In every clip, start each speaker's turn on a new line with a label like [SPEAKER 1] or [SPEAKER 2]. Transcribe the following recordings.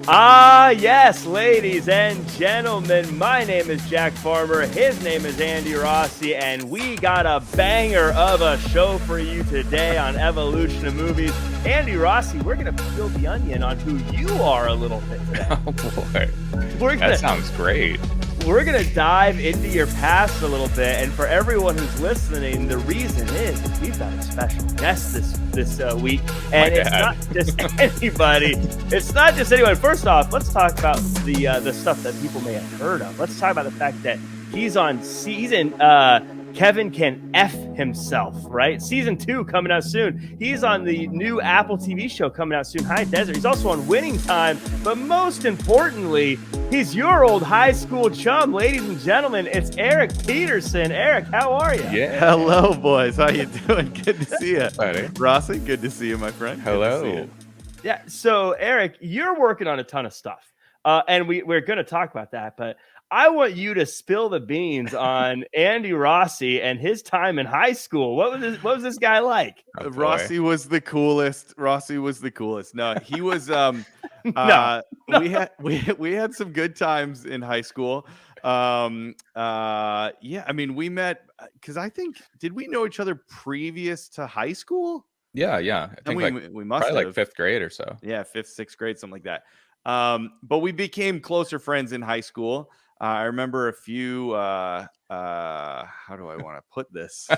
[SPEAKER 1] Ah, yes, ladies and gentlemen, my name is Jack Farmer, his name is Andy Rossi, and we got a banger of a show for you today on Evolution of Movies. Andy Rossi, we're going to peel the onion on who you are a little bit today.
[SPEAKER 2] Oh, boy. That sounds great.
[SPEAKER 1] We're going to dive into your past a little bit, and for everyone who's listening, the reason is we've got a special guest this week, and it's not just anybody. It's not just anyone. First off, let's talk about the stuff that people may have heard of. Let's talk about the fact that he's on season Kevin Can F Himself, right? Season 2 coming out soon. He's on the new Apple TV show coming out soon, High Desert. He's also on Winning Time, but most importantly, he's your old high school chum. Ladies and gentlemen, it's Eric Peterson. Eric, how are you?
[SPEAKER 3] Yeah. Hello, boys. How you doing? Good to see you.
[SPEAKER 2] Buddy.
[SPEAKER 3] Rossi, good to see you, my friend.
[SPEAKER 2] Hello.
[SPEAKER 1] Yeah, so Eric, you're working on a ton of stuff, and we're going to talk about that, but I want you to spill the beans on Andy Rossi and his time in high school. What was this guy like?
[SPEAKER 3] Oh, Rossi was the coolest. No, he was.
[SPEAKER 1] No.
[SPEAKER 3] We had some good times in high school. Yeah, I mean, we met because I think, did we know each other previous to high school?
[SPEAKER 2] Yeah. I think
[SPEAKER 3] we must
[SPEAKER 2] probably
[SPEAKER 3] have.
[SPEAKER 2] like 5th grade or so.
[SPEAKER 3] Yeah, 5th, 6th grade, something like that. But we became closer friends in high school. I remember a few. How do I want to put this?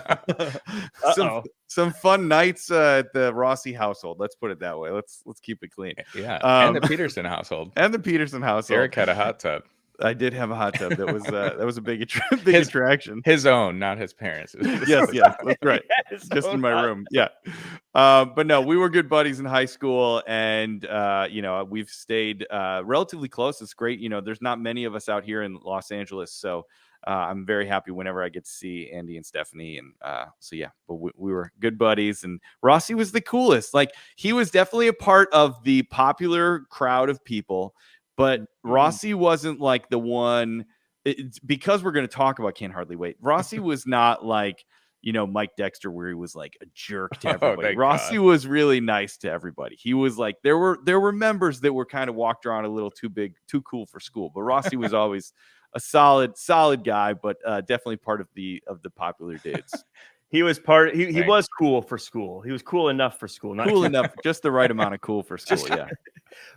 [SPEAKER 3] some fun nights at the Rossi household. Let's put it that way. Let's keep it clean.
[SPEAKER 2] Yeah, and the Peterson household.
[SPEAKER 3] Eric
[SPEAKER 2] had a hot tub.
[SPEAKER 3] I did have a hot tub. That was a big attraction.
[SPEAKER 2] His own, not his parents'.
[SPEAKER 3] Yes, that's right. Just in my room. Yeah. But no, we were good buddies in high school, and we've stayed relatively close. It's great. There's not many of us out here in Los Angeles, so I'm very happy whenever I get to see Andy and Stephanie. And but we were good buddies, and Rossi was the coolest. Like, he was definitely a part of the popular crowd of people. But Rossi wasn't like the one, because we're going to talk about Can't Hardly Wait. Rossi was not like, Mike Dexter, where he was like a jerk to everybody. Rossi was really nice to everybody. He was like, there were members that were kind of walked around a little too big, too cool for school. But Rossi was always a solid guy, but definitely part of the popular dudes.
[SPEAKER 1] He was he was cool for school. He was cool enough for school.
[SPEAKER 3] Cool enough, just the right amount of cool for school. Yeah.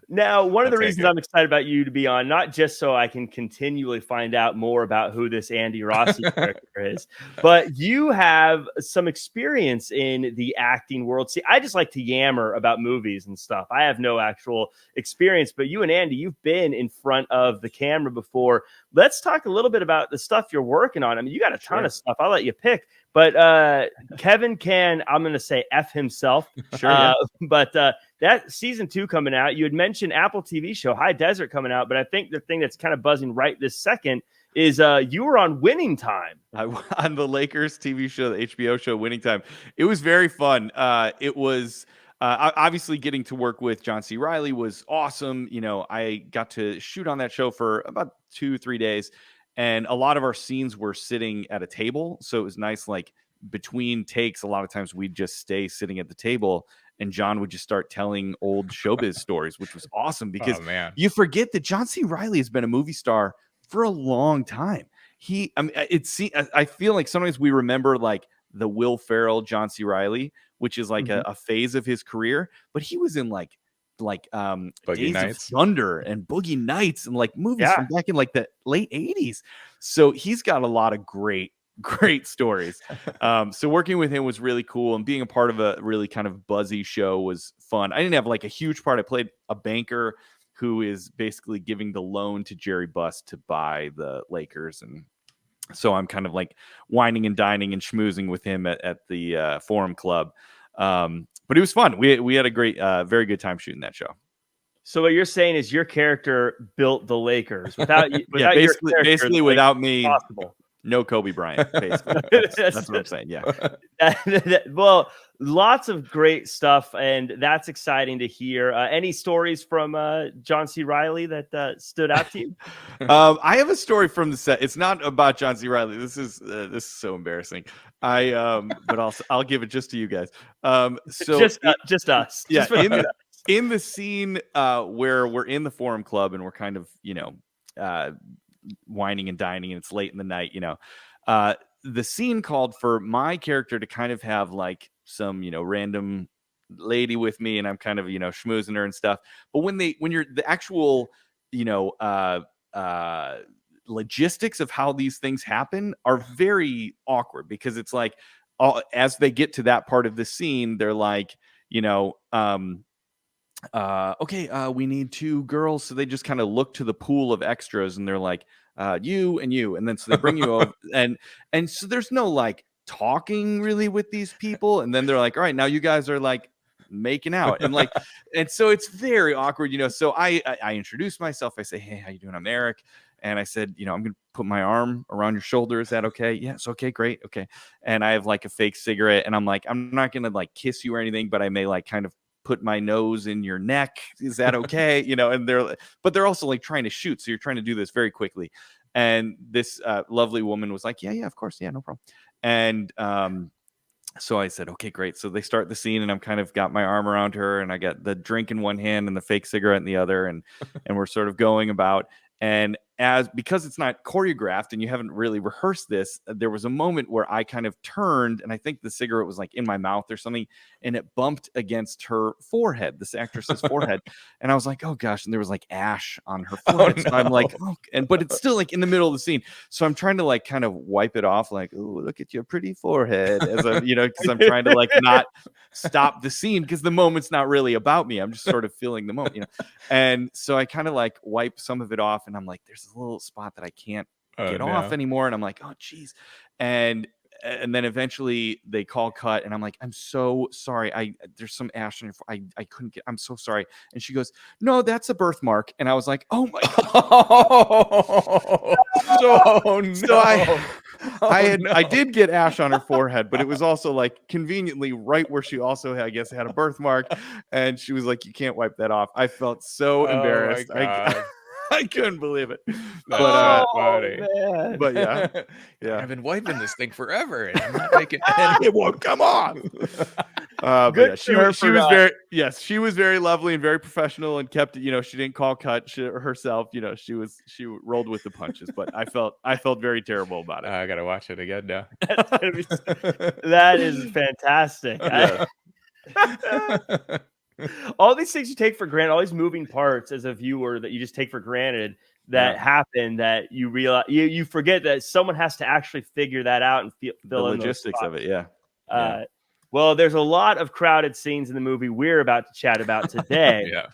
[SPEAKER 1] Now, one of the reasons I'm excited about you to be on, not just so I can continually find out more about who this Andy Rossi character is, but you have some experience in the acting world. See, I just like to yammer about movies and stuff. I have no actual experience, but you and Andy, you've been in front of the camera before. Let's talk a little bit about the stuff you're working on. I mean, you got a ton of stuff. I'll let you pick. But Kevin Can, I'm going to say F himself.
[SPEAKER 3] Sure. Yeah.
[SPEAKER 1] But that season 2 coming out, you had mentioned Apple TV show High Desert coming out. But I think the thing that's kind of buzzing right this second is you were on Winning Time.
[SPEAKER 3] On the Lakers TV show, the HBO show Winning Time. It was very fun. It was obviously getting to work with John C. Reilly was awesome. I got to shoot on that show for about 2-3 days. And a lot of our scenes were sitting at a table. So it was nice, like between takes, a lot of times we'd just stay sitting at the table and John would just start telling old showbiz stories, which was awesome because you forget that John C. Reilly has been a movie star for a long time. I feel like sometimes we remember like the Will Ferrell, John C. Reilly, which is like a phase of his career, but he was in like Days of Thunder and Boogie Nights and like movies from back in like the late 80s. So he's got a lot of great stories. So working with him was really cool, and being a part of a really kind of buzzy show was fun. I didn't have like a huge part. I played a banker who is basically giving the loan to Jerry Buss to buy the Lakers, and so I'm kind of like whining and dining and schmoozing with him at the Forum Club. But it was fun. We had a great, very good time shooting that show.
[SPEAKER 1] So what you're saying is your character built the Lakers without
[SPEAKER 3] basically without me.
[SPEAKER 1] Possible.
[SPEAKER 3] No Kobe Bryant. Basically, that's what I'm saying. Yeah.
[SPEAKER 1] Well, lots of great stuff, and that's exciting to hear. Any stories from John C. Reilly that stood out to you?
[SPEAKER 3] I have a story from the set. It's not about John C. Reilly. This is so embarrassing. But I'll give it just to you guys. So
[SPEAKER 1] just us.
[SPEAKER 3] Yeah. in the scene where we're in the Forum Club and we're kind of, whining and dining, and it's late in the night, the scene called for my character to kind of have like some, random lady with me, and I'm kind of, schmoozing her and stuff. But when you're the actual, you know, logistics of how these things happen are very awkward, because it's like, as they get to that part of the scene, they're like, okay, we need 2 girls. So they just kind of look to the pool of extras, and they're like, you and you. And then so they bring you over, and so there's no like talking really with these people. And then they're like, all right, now you guys are like making out, and like, and so it's very awkward, So I introduce myself. I say, hey, how you doing? I'm Eric. And I said, I'm going to put my arm around your shoulder. Is that okay? Yes. Okay, great. Okay. And I have like a fake cigarette, and I'm like, I'm not going to like kiss you or anything, but I may like kind of put my nose in your neck. Is that okay? And they're also like trying to shoot. So you're trying to do this very quickly. And this lovely woman was like, yeah, of course. Yeah, no problem. And so I said, okay, great. So they start the scene, and I'm kind of got my arm around her, and I got the drink in one hand and the fake cigarette in the other. And we're sort of going about. And because it's not choreographed and you haven't really rehearsed this, there was a moment where I kind of turned, and I think the cigarette was like in my mouth or something, and it bumped against her forehead, this actress's forehead. And I was like, oh gosh. And there was like ash on her forehead. Oh, no. So I'm like, oh, but it's still like in the middle of the scene. So I'm trying to like kind of wipe it off, like, oh, look at your pretty forehead, as a, because I'm trying to like not stop the scene, because the moment's not really about me. I'm just sort of feeling the moment, And so I kind of like wipe some of it off, and I'm like, there's a little spot that I can't get off anymore. And I'm like, oh geez. And then eventually they call cut, and I'm like, I'm so sorry. There's some ash on your I couldn't get, I'm so sorry. And she goes, no, that's a birthmark. And I was like, oh my God. So I did get ash on her forehead, but it was also like conveniently right where she also had, I guess, had a birthmark. And she was like, you can't wipe that off. I felt so embarrassed. I couldn't believe it.
[SPEAKER 2] That's funny.
[SPEAKER 1] Man.
[SPEAKER 3] But yeah.
[SPEAKER 2] I've been wiping this thing forever, and I'm not making any.
[SPEAKER 3] It won't come on. She was very lovely and very professional, and kept it. She didn't call cut herself. She rolled with the punches. But I felt very terrible about it.
[SPEAKER 2] I gotta watch it again now.
[SPEAKER 1] That is fantastic.
[SPEAKER 3] Yeah.
[SPEAKER 1] All these things you take for granted, all these moving parts as a viewer that you just take for granted that happen, that you realize you forget that someone has to actually figure that out and fill
[SPEAKER 3] the
[SPEAKER 1] in
[SPEAKER 3] logistics of it. Yeah.
[SPEAKER 1] Well, there's a lot of crowded scenes in the movie we're about to chat about today.
[SPEAKER 2] Yeah.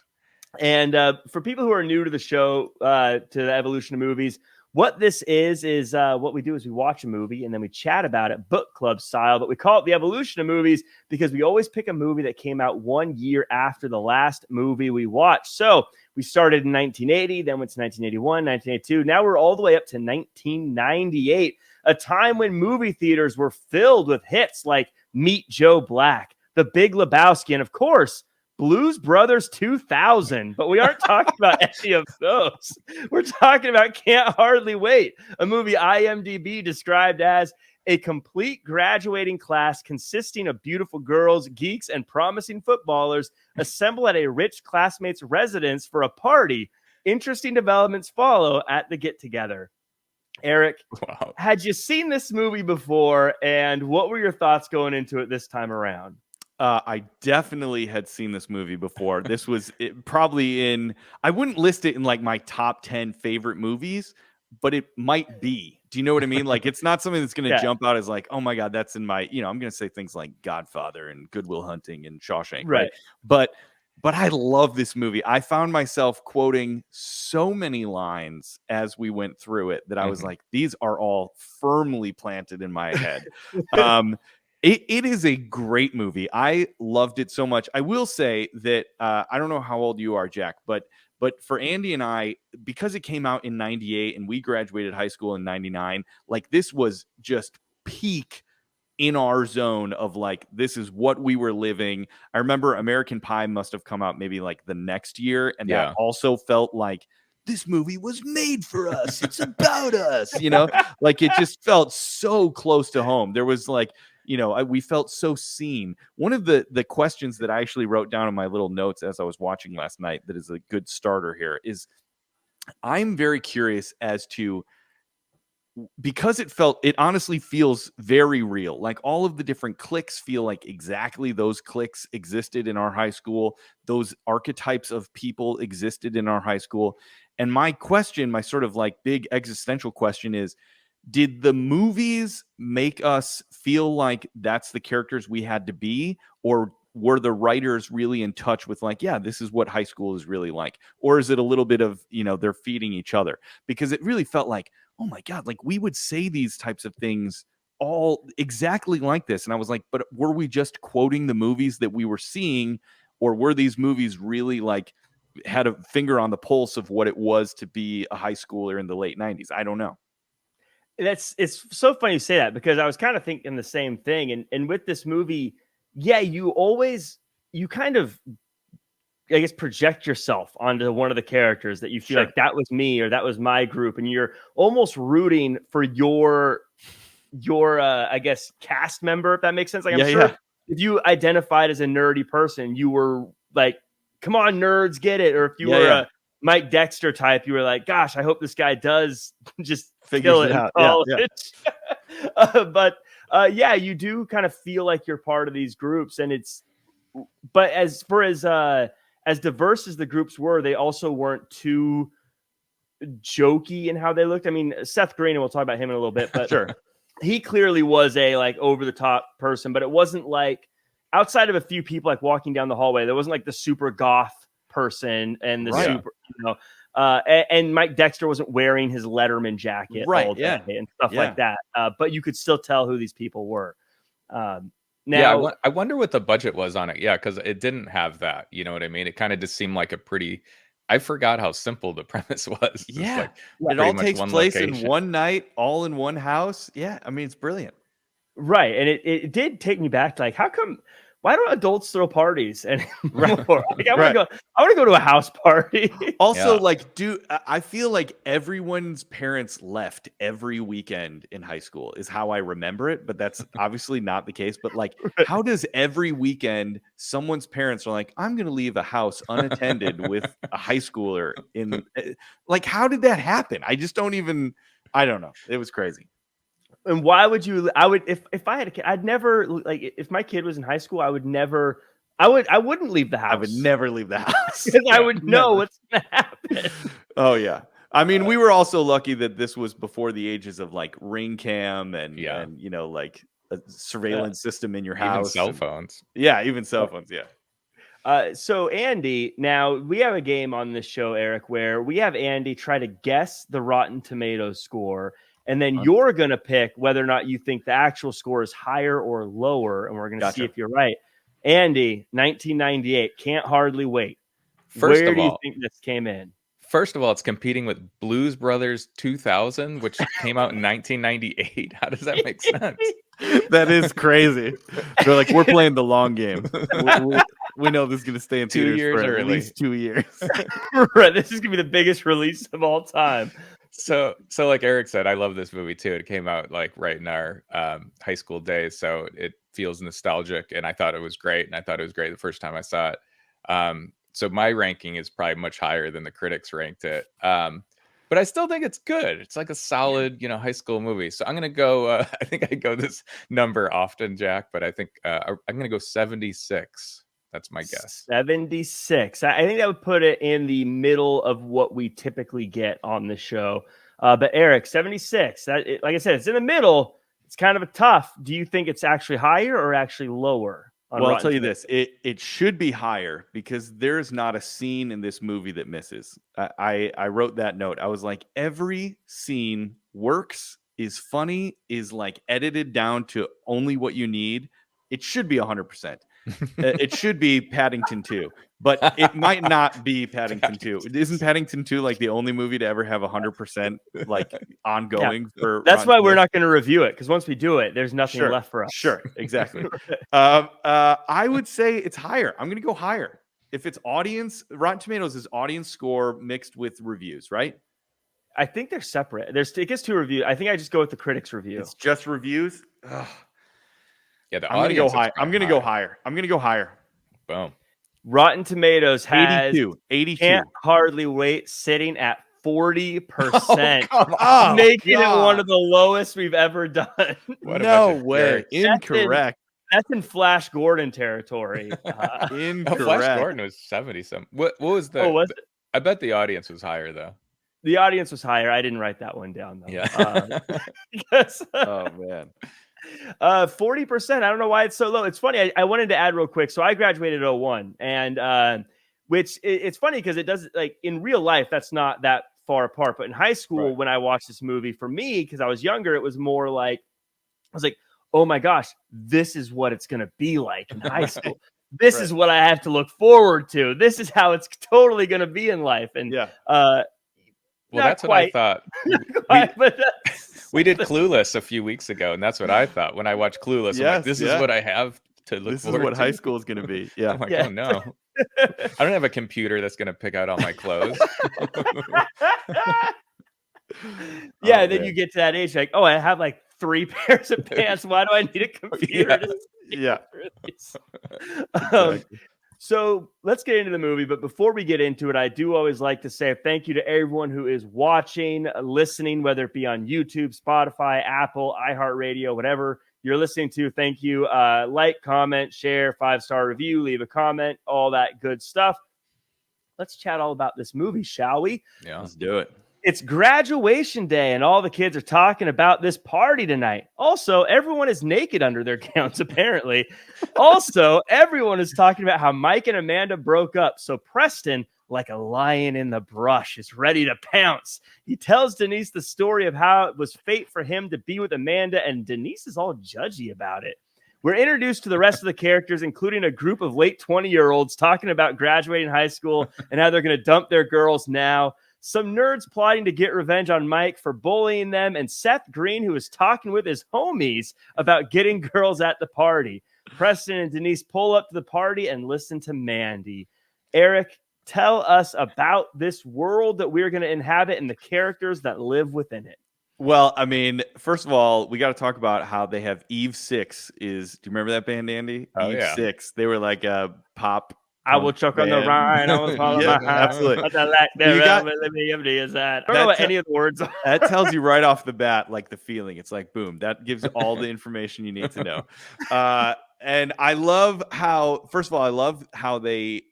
[SPEAKER 1] And for people who are new to the show, to the evolution of movies, what this is what we do is we watch a movie and then we chat about it book club style, but we call it the evolution of movies because we always pick a movie that came out 1 year after the last movie we watched. So we started in 1980, then went to 1981, 1982. Now we're all the way up to 1998, a time when movie theaters were filled with hits like Meet Joe Black, The Big Lebowski, and of course, Blues Brothers 2000, but we aren't talking about any of those. We're talking about Can't Hardly Wait, a movie IMDb described as a complete graduating class consisting of beautiful girls, geeks, and promising footballers assemble at a rich classmate's residence for a party. Interesting developments follow at the get-together. Eric,
[SPEAKER 2] wow.
[SPEAKER 1] Had you seen this movie before, and what were your thoughts going into it this time around?
[SPEAKER 3] I definitely had seen this movie before. This was probably I wouldn't list it in like my top 10 favorite movies, but it might be. Do you know what I mean? Like, it's not something that's going to jump out as like, oh my God, that's in my, I'm going to say things like Godfather and Good Will Hunting and Shawshank. Right. But I love this movie. I found myself quoting so many lines as we went through it that I was like, these are all firmly planted in my head. It is a great movie. I loved it so much. I will say that I don't know how old you are, Jack, but for Andy and I, because it came out in 98 and we graduated high school in 99, like this was just peak in our zone of like, this is what we were living. I remember American Pie must have come out maybe like the next year. And that also felt like this movie was made for us. It's about us, like it just felt so close to home. There was like, we felt so seen. One of the questions that I actually wrote down in my little notes as I was watching last night that is a good starter here is I'm very curious as to, because it honestly feels very real. Like all of the different cliques feel like exactly those cliques existed in our high school. Those archetypes of people existed in our high school. And my sort of like big existential question is, did the movies make us feel like that's the characters we had to be? Or were the writers really in touch with like, yeah, this is what high school is really like? Or is it a little bit of, they're feeding each other? Because it really felt like, oh my God, like we would say these types of things all exactly like this. And I was like, but were we just quoting the movies that we were seeing? Or were these movies really like had a finger on the pulse of what it was to be a high schooler in the late 90s? I don't know.
[SPEAKER 1] It's so funny you say that, because I was kind of thinking the same thing. And with this movie, yeah, you kind of, I guess, project yourself onto one of the characters that you feel like that was me or that was my group, and you're almost rooting for your I guess cast member, if that makes sense. Like I'm sure if you identified as a nerdy person, you were like, come on nerds, get it. Or if you were a Mike Dexter type, you were like, gosh, I hope this guy does just kill it in college. But you do kind of feel like you're part of these groups, and but as diverse as the groups were, they also weren't too jokey in how they looked. I mean, Seth Green, and we'll talk about him in a little bit, but he clearly was a like over the top person, but it wasn't like, outside of a few people like walking down the hallway, there wasn't like the super goth person and the super, and Mike Dexter wasn't wearing his Letterman jacket all day and stuff like that. But you could still tell who these people were. Now,
[SPEAKER 2] I wonder what the budget was on it. Yeah, because it didn't have that. You know what I mean? It kind of just seemed like a pretty. I forgot how simple the premise was.
[SPEAKER 3] Yeah, it all takes place in one night, all in one house. Yeah, I mean, it's brilliant.
[SPEAKER 1] Right, and it did take me back to like, how come? Why don't adults throw parties anymore? Like, I want to go to a house party.
[SPEAKER 3] Also, I feel like everyone's parents left every weekend in high school is how I remember it, but that's obviously not the case. But like, how does every weekend someone's parents are like, I'm going to leave a house unattended with a high schooler in, like, how did that happen? I don't know. It was crazy.
[SPEAKER 1] And why would you? If I had a kid, I'd never, like, if my kid was in high school, I wouldn't leave the house.
[SPEAKER 3] I would never leave the house
[SPEAKER 1] because I would know what's going to happen.
[SPEAKER 3] Oh yeah. I mean, we were also lucky that this was before the ages of like ring cam and like a surveillance system in your house.
[SPEAKER 2] Even cell phones.
[SPEAKER 3] Even cell phones. Yeah.
[SPEAKER 1] So Andy, now we have a game on this show, Eric, where we have Andy try to guess the Rotten Tomatoes score. And then you're going to pick whether or not you think the actual score is higher or lower. And we're going to see if you're right. Andy, 1998, Can't Hardly Wait. Where do you think this came in?
[SPEAKER 2] First of all, it's competing with Blues Brothers 2000, which came out in 1998. How does that make sense?
[SPEAKER 3] That is crazy. They're like, we're playing the long game. We know this is going to stay in
[SPEAKER 2] 2 years
[SPEAKER 3] for
[SPEAKER 2] early.
[SPEAKER 3] At least 2 years.
[SPEAKER 1] Right. This is going to be the biggest release of all time.
[SPEAKER 2] So like Eric said, I love this movie too. It came out like right in our high school days, so it feels nostalgic, and I thought it was great. And I thought it was great the first time I saw it. So my ranking is probably much higher than the critics ranked it. But I still think it's good. It's like a solid, high school movie. So I'm gonna go. I think I go this number often, Jack, but I think I'm gonna go 76. That's my guess.
[SPEAKER 1] 76. I think that would put it in the middle of what we typically get on the show. But Eric, 76. Like I said, it's in the middle. It's kind of a tough. Do you think it's actually higher or actually lower?
[SPEAKER 3] Well, I'll tell you this. It should be higher because there's not a scene in this movie that misses. I wrote that note. I was like, every scene works, is funny, is like edited down to only what you need. It should be 100%. It should be Paddington 2, but it might not be Paddington 2. Isn't Paddington 2 like the only movie to ever have 100% like ongoing for?
[SPEAKER 1] That's why we're not going to review it, because once we do it, there's nothing left for us.
[SPEAKER 3] Sure, exactly. I would say it's higher. I'm going to go higher. If it's audience, Rotten Tomatoes is audience score mixed with reviews, right?
[SPEAKER 1] I think they're separate. It gets 2 reviews. I think I just go with the critics review.
[SPEAKER 3] It's just reviews. Ugh.
[SPEAKER 2] Yeah, the
[SPEAKER 3] I'm gonna go
[SPEAKER 2] audience is
[SPEAKER 3] high. I'm
[SPEAKER 2] kinda
[SPEAKER 3] gonna go
[SPEAKER 2] high.
[SPEAKER 3] higher. I'm gonna go higher.
[SPEAKER 2] Boom.
[SPEAKER 1] Rotten Tomatoes has
[SPEAKER 3] 82.
[SPEAKER 1] Can't Hardly Wait sitting at 40%,
[SPEAKER 2] come on.
[SPEAKER 3] Oh,
[SPEAKER 1] making it one
[SPEAKER 3] God.
[SPEAKER 1] of the lowest we've ever done.
[SPEAKER 2] What a
[SPEAKER 3] No
[SPEAKER 2] bunch of
[SPEAKER 3] way.
[SPEAKER 2] jerks.
[SPEAKER 3] Incorrect.
[SPEAKER 1] That's in Flash Gordon territory.
[SPEAKER 2] Oh, Flash
[SPEAKER 3] Incorrect.
[SPEAKER 2] Gordon was 70 something. What was
[SPEAKER 1] Oh, was
[SPEAKER 2] the
[SPEAKER 1] it?
[SPEAKER 2] I bet the audience was higher though.
[SPEAKER 1] The audience was higher. I didn't write that one down though.
[SPEAKER 2] Yeah.
[SPEAKER 1] Because
[SPEAKER 3] Oh man.
[SPEAKER 1] 40%. I don't know why it's so low. It's funny. I wanted to add real quick. So I graduated 01, and it's funny because it does, like, in real life, that's not that far apart. But in high school,
[SPEAKER 2] Right.
[SPEAKER 1] when I watched this movie, for me, because I was younger, it was more like, I was like, oh my gosh, this is what it's gonna be like in high school. This is what I have to look forward to. This is how it's totally gonna be in life. And
[SPEAKER 3] Yeah.
[SPEAKER 2] Well,
[SPEAKER 1] not
[SPEAKER 2] that's
[SPEAKER 1] quite.
[SPEAKER 2] what I thought.
[SPEAKER 1] But
[SPEAKER 2] We did Clueless a few weeks ago, and that's what I thought when I watched Clueless. I'm like, this is what I have to look
[SPEAKER 3] This is
[SPEAKER 2] forward
[SPEAKER 3] what
[SPEAKER 2] to.
[SPEAKER 3] high school is gonna be. Yeah.
[SPEAKER 2] I'm like,
[SPEAKER 1] Yeah.
[SPEAKER 2] oh no. I don't have a computer that's gonna pick out all my clothes.
[SPEAKER 1] Yeah,
[SPEAKER 3] Oh,
[SPEAKER 1] then
[SPEAKER 3] man.
[SPEAKER 1] you get to that age, like, oh, I have like 3 pairs of pants. Why do I need a computer?
[SPEAKER 3] Yeah.
[SPEAKER 1] Um, so let's get into the movie. But before we get into it, I do always like to say thank you to everyone who is watching, listening, whether it be on YouTube, Spotify, Apple, iHeartRadio, whatever you're listening to. Thank you. Like, comment, share, 5-star review, leave a comment, all that good stuff. Let's chat all about this movie, shall we?
[SPEAKER 2] Yeah.
[SPEAKER 3] Let's do it.
[SPEAKER 1] It's graduation day, and all the kids are talking about this party tonight. Also, everyone is naked under their gowns, apparently. Also, everyone is talking about how Mike and Amanda broke up. So Preston, like a lion in the brush, is ready to pounce. He tells Denise the story of how it was fate for him to be with Amanda, and Denise is all judgy about it. We're introduced to the rest of the characters, including a group of late 20-year-olds talking about graduating high school and how they're going to dump their girls now. Some nerds plotting to get revenge on Mike for bullying them, and Seth Green, who is talking with his homies about getting girls at the party. Preston and Denise pull up to the party and listen to Mandy. Eric, tell us about this world that we're going to inhabit and the characters that live within it.
[SPEAKER 3] Well, I mean, first of all, we got to talk about how they have Eve 6 is. Do you remember that band, Andy?
[SPEAKER 2] Oh,
[SPEAKER 3] Eve
[SPEAKER 2] yeah.
[SPEAKER 3] 6. They were like a pop.
[SPEAKER 1] I will choke on the
[SPEAKER 3] band.
[SPEAKER 1] Rhine. I will follow
[SPEAKER 3] Yeah,
[SPEAKER 1] my hand.
[SPEAKER 3] absolutely.
[SPEAKER 1] What the lack
[SPEAKER 3] You got-
[SPEAKER 1] thereof, let me empty is that. I don't know what any of the words are.
[SPEAKER 3] That tells you right off the bat, like the feeling. It's like, boom, that gives all the information you need to know. And I love how, first of all, I love how they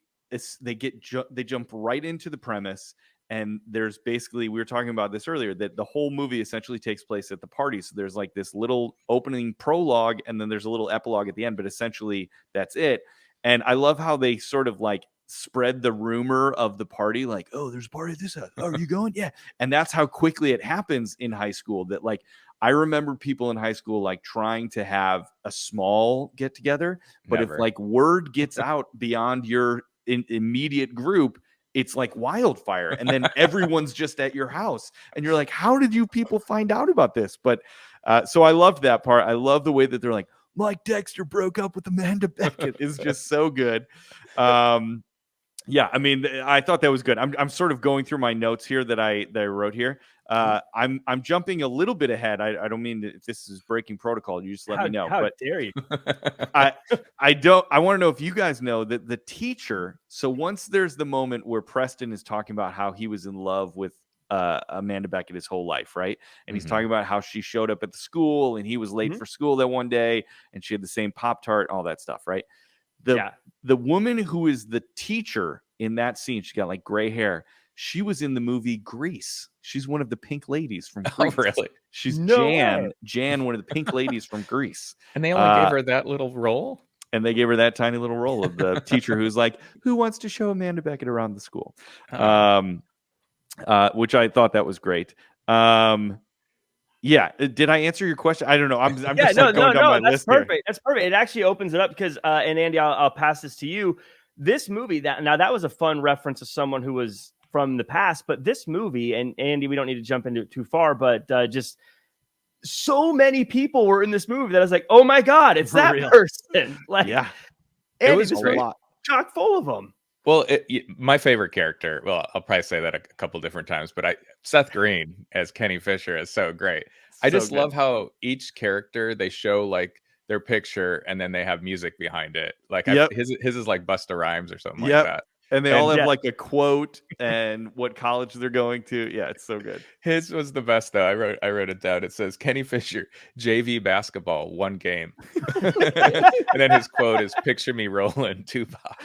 [SPEAKER 3] jump right into the premise. And there's basically, we were talking about this earlier, that the whole movie essentially takes place at the party. So there's like this little opening prologue, and then there's a little epilogue at the end, but essentially that's it. And I love how they sort of like spread the rumor of the party, like, oh, there's a party at this house. Oh, are you going? Yeah. And that's how quickly it happens in high school. That, like, I remember people in high school like trying to have a small get together, but
[SPEAKER 2] Never.
[SPEAKER 3] if like word gets out beyond your immediate group, it's like wildfire, and then everyone's just at your house, and you're like, how did you people find out about this? But so I loved that part. I love the way that they're like, Mike Dexter broke up with Amanda Beckett is just so good. Yeah, I mean, I thought that was good. I'm sort of going through my notes here that I wrote here. I'm jumping a little bit ahead. I don't mean that if this is breaking protocol, you just let me know.
[SPEAKER 1] How
[SPEAKER 3] But
[SPEAKER 1] dare you?
[SPEAKER 3] I want to know if you guys know that the teacher. So once there's the moment where Preston is talking about how he was in love with Amanda Beckett his whole life, right? And he's talking about how she showed up at the school and he was late for school that one day, and she had the same Pop-Tart, all that stuff, right? The woman who is the teacher in that scene, she got like gray hair. She was in the movie Grease. She's one of the pink ladies from Grease.
[SPEAKER 2] Oh, really?
[SPEAKER 3] She's
[SPEAKER 1] No
[SPEAKER 3] Jan.
[SPEAKER 1] way.
[SPEAKER 3] Jan, one of the pink ladies from Grease.
[SPEAKER 2] And they only gave her that little role?
[SPEAKER 3] And they gave her that tiny little role of the teacher who's like, who wants to show Amanda Beckett around the school? Which I thought that was great. Yeah. Did I answer your question? I don't know. I'm just going down my
[SPEAKER 1] that's
[SPEAKER 3] list
[SPEAKER 1] perfect.
[SPEAKER 3] here.
[SPEAKER 1] That's perfect. It actually opens it up because, and Andy, I'll pass this to you. This movie that was a fun reference to someone who was from the past, but this movie, and Andy, we don't need to jump into it too far, but just so many people were in this movie that I was like, oh my God, it's that person. Like,
[SPEAKER 3] Yeah.
[SPEAKER 1] Andy,
[SPEAKER 2] It was
[SPEAKER 1] this
[SPEAKER 2] great.
[SPEAKER 1] movie was chock full of them.
[SPEAKER 2] Well, my favorite character, well, I'll probably say that a couple different times, but Seth Green as Kenny Fisher is so great. I just love how each character, they show like their picture, and then they have music behind it. Like his is like Busta Rhymes or something like that.
[SPEAKER 3] And they all have like a quote and what college they're going to. Yeah, it's so good.
[SPEAKER 2] His was the best though. I wrote it down. It says Kenny Fisher, JV basketball, 1 game. And then his quote is "Picture me rolling, Tupac."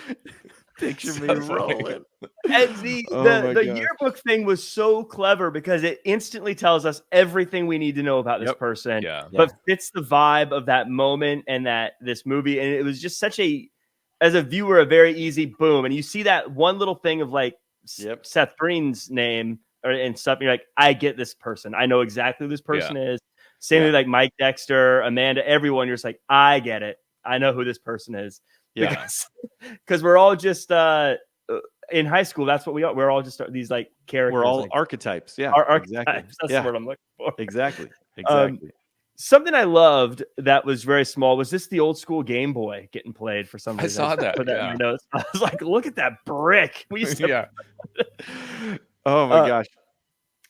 [SPEAKER 3] Picture me rolling.
[SPEAKER 1] And the yearbook thing was so clever because it instantly tells us everything we need to know about this person. But fits the vibe of that moment and this movie. And it was just such as a viewer, a very easy boom. And you see that one little thing of like Seth Green's name and stuff. And you're like, I get this person. I know exactly who this person is. Same with like Mike Dexter, Amanda, everyone. You're just like, I get it. I know who this person is. Because we're all just in high school. That's what we are. We're all just these like characters.
[SPEAKER 3] We're all archetypes. Yeah,
[SPEAKER 1] exactly. That's the word I'm looking for.
[SPEAKER 3] Exactly.
[SPEAKER 1] Something I loved that was very small was this the old school Game Boy getting played for some reason.
[SPEAKER 2] I saw that.
[SPEAKER 1] Put that in my notes. I was like, look at that brick. We used to
[SPEAKER 3] Oh my gosh.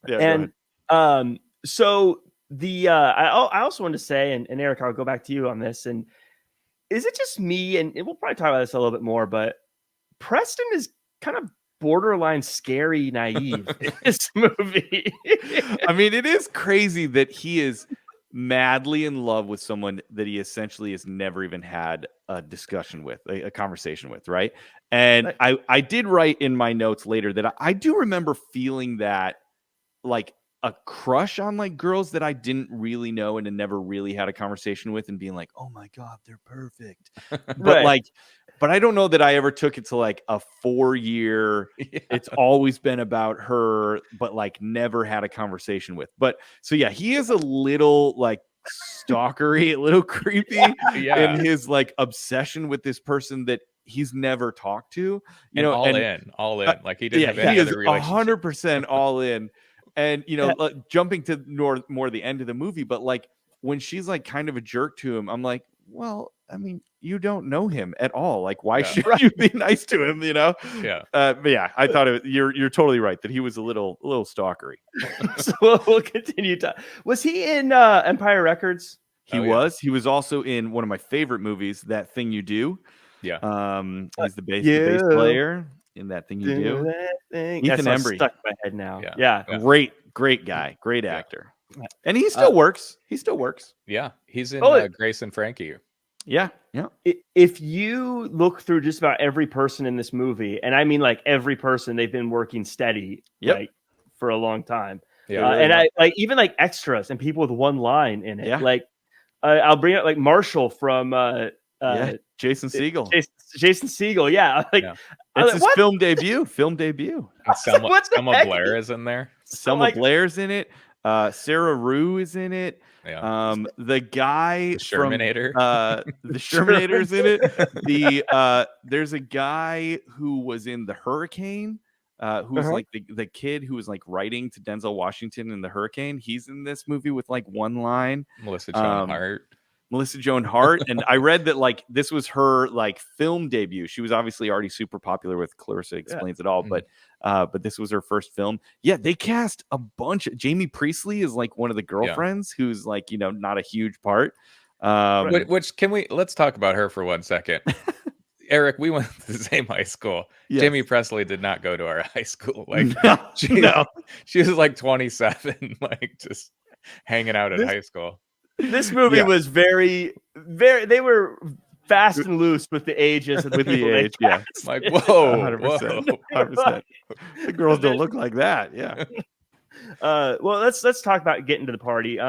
[SPEAKER 1] Yeah. And so I also wanted to say, and Eric, I'll go back to you on this. And is it just me? And we'll probably talk about this a little bit more, but Preston is kind of borderline scary naive in this movie.
[SPEAKER 3] I mean, it is crazy that he is madly in love with someone that he essentially has never even had a discussion with, a conversation with, right? And I did write in my notes later that I do remember feeling that like a crush on like girls that I didn't really know and had never really had a conversation with and being like, oh my God, they're perfect. But I don't know that I ever took it to like a 4-year, it's always been about her, but like never had a conversation with. But so yeah, he is a little like stalkery, a little creepy in his like obsession with this person that he's never talked to. You know,
[SPEAKER 2] all in. Like he didn't have any other relationship.
[SPEAKER 3] 100% all in. And you know, jumping to more the end of the movie, but like when she's like kind of a jerk to him, I'm like, well, I mean, you don't know him at all. Like, why should you be nice to him? You know?
[SPEAKER 2] Yeah.
[SPEAKER 3] But yeah, I thought you're totally right that he was a little stalkery.
[SPEAKER 1] So we'll continue to. Was he in Empire Records?
[SPEAKER 3] He was. He was also in one of my favorite movies, That Thing You Do.
[SPEAKER 2] Yeah.
[SPEAKER 3] He's the bass player in That Thing You Do.
[SPEAKER 1] Ethan Embry. Stuck in my head now. Yeah.
[SPEAKER 3] Great guy. Great actor. And he still works.
[SPEAKER 2] Yeah. He's in Grace and Frankie.
[SPEAKER 3] Yeah.
[SPEAKER 1] If you look through just about every person in this movie, and I mean like every person, they've been working steady like for a long time. Yeah. And I like even like extras and people with one line in it. Yeah. Like I'll bring up like Marshall from
[SPEAKER 3] Jason Segel.
[SPEAKER 1] Jason Segel, yeah. Like
[SPEAKER 3] it's his film debut.
[SPEAKER 2] Selma Blair is in there.
[SPEAKER 3] Selma Blair's in it. Sarah Rue is in it.
[SPEAKER 2] Yeah.
[SPEAKER 3] The guy
[SPEAKER 2] the Shermanator.
[SPEAKER 3] The Shermanator's in it. There's a guy who was in The Hurricane, who's like the kid who was like writing to Denzel Washington in The Hurricane. He's in this movie with like one line.
[SPEAKER 2] Melissa Joan Hart. And I read that like this was her like film debut. She was obviously already super popular with Clarissa Explains It All, but this was her first film. Yeah, they cast a bunch. Jamie Priestley is like one of the girlfriends who's like, you know, not a huge part. Which let's talk about her for 1 second. Eric, we went to the same high school. Yes. Jamie Presley did not go to our high school. Like she was like 27, like just hanging out at high school.
[SPEAKER 1] This movie was very, very. They were fast and loose with the ages of the people.
[SPEAKER 3] Age, yeah.
[SPEAKER 2] Like 100%.
[SPEAKER 3] The girls don't look like that. Yeah.
[SPEAKER 1] Well, let's talk about getting to the party.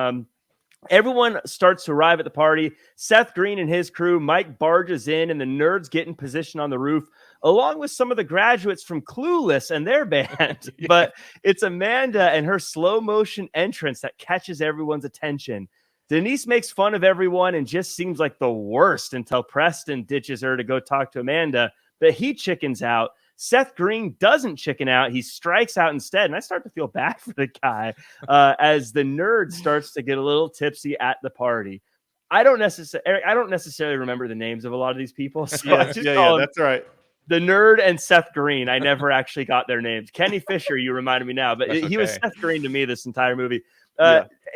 [SPEAKER 1] Everyone starts to arrive at the party. Seth Green and his crew. Mike barges in, and the nerds get in position on the roof, along with some of the graduates from Clueless and their band. But it's Amanda and her slow motion entrance that catches everyone's attention. Denise makes fun of everyone and just seems like the worst until Preston ditches her to go talk to Amanda, but he chickens out. Seth Green doesn't chicken out. He strikes out instead, and I start to feel bad for the guy as the nerd starts to get a little tipsy at the party. I don't necessarily remember the names of a lot of these people. So
[SPEAKER 3] that's right.
[SPEAKER 1] The nerd and Seth Green. I never actually got their names. Kenny Fisher, you reminded me now, but he was Seth Green to me this entire movie.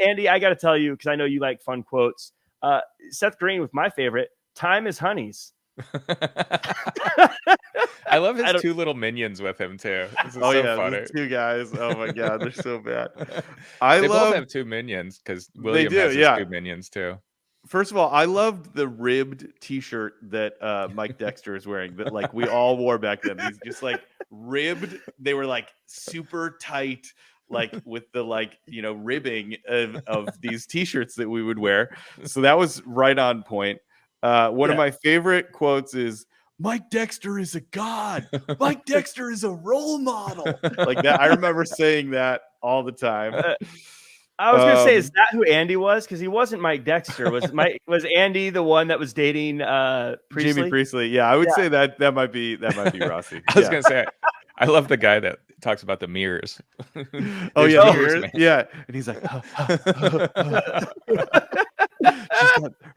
[SPEAKER 1] Andy, I got to tell you, because I know you like fun quotes. Seth Green with my favorite, Time is Honeys.
[SPEAKER 2] I love his two little minions with him too. This is so funny.
[SPEAKER 3] The two guys. Oh my god, they're so bad.
[SPEAKER 2] They both have two minions because William has his two minions too.
[SPEAKER 3] First of all, I loved the ribbed T-shirt that Mike Dexter is wearing that like we all wore back then. These just like ribbed. They were like super tight, like with the like ribbing of these T-shirts that we would wear. So that was right on point. One of my favorite quotes is, Mike Dexter is a god. Mike Dexter is a role model. Like that. I remember saying that all the time.
[SPEAKER 1] I was gonna say, is that who Andy was? Because he wasn't Mike Dexter. Was Andy the one that was dating Priestley?
[SPEAKER 3] Jamie Priestley? Yeah, I would say that might be Rossi.
[SPEAKER 2] I was gonna say, I love the guy that talks about the mirrors.
[SPEAKER 3] Oh yeah, mirrors, yeah, and he's like, her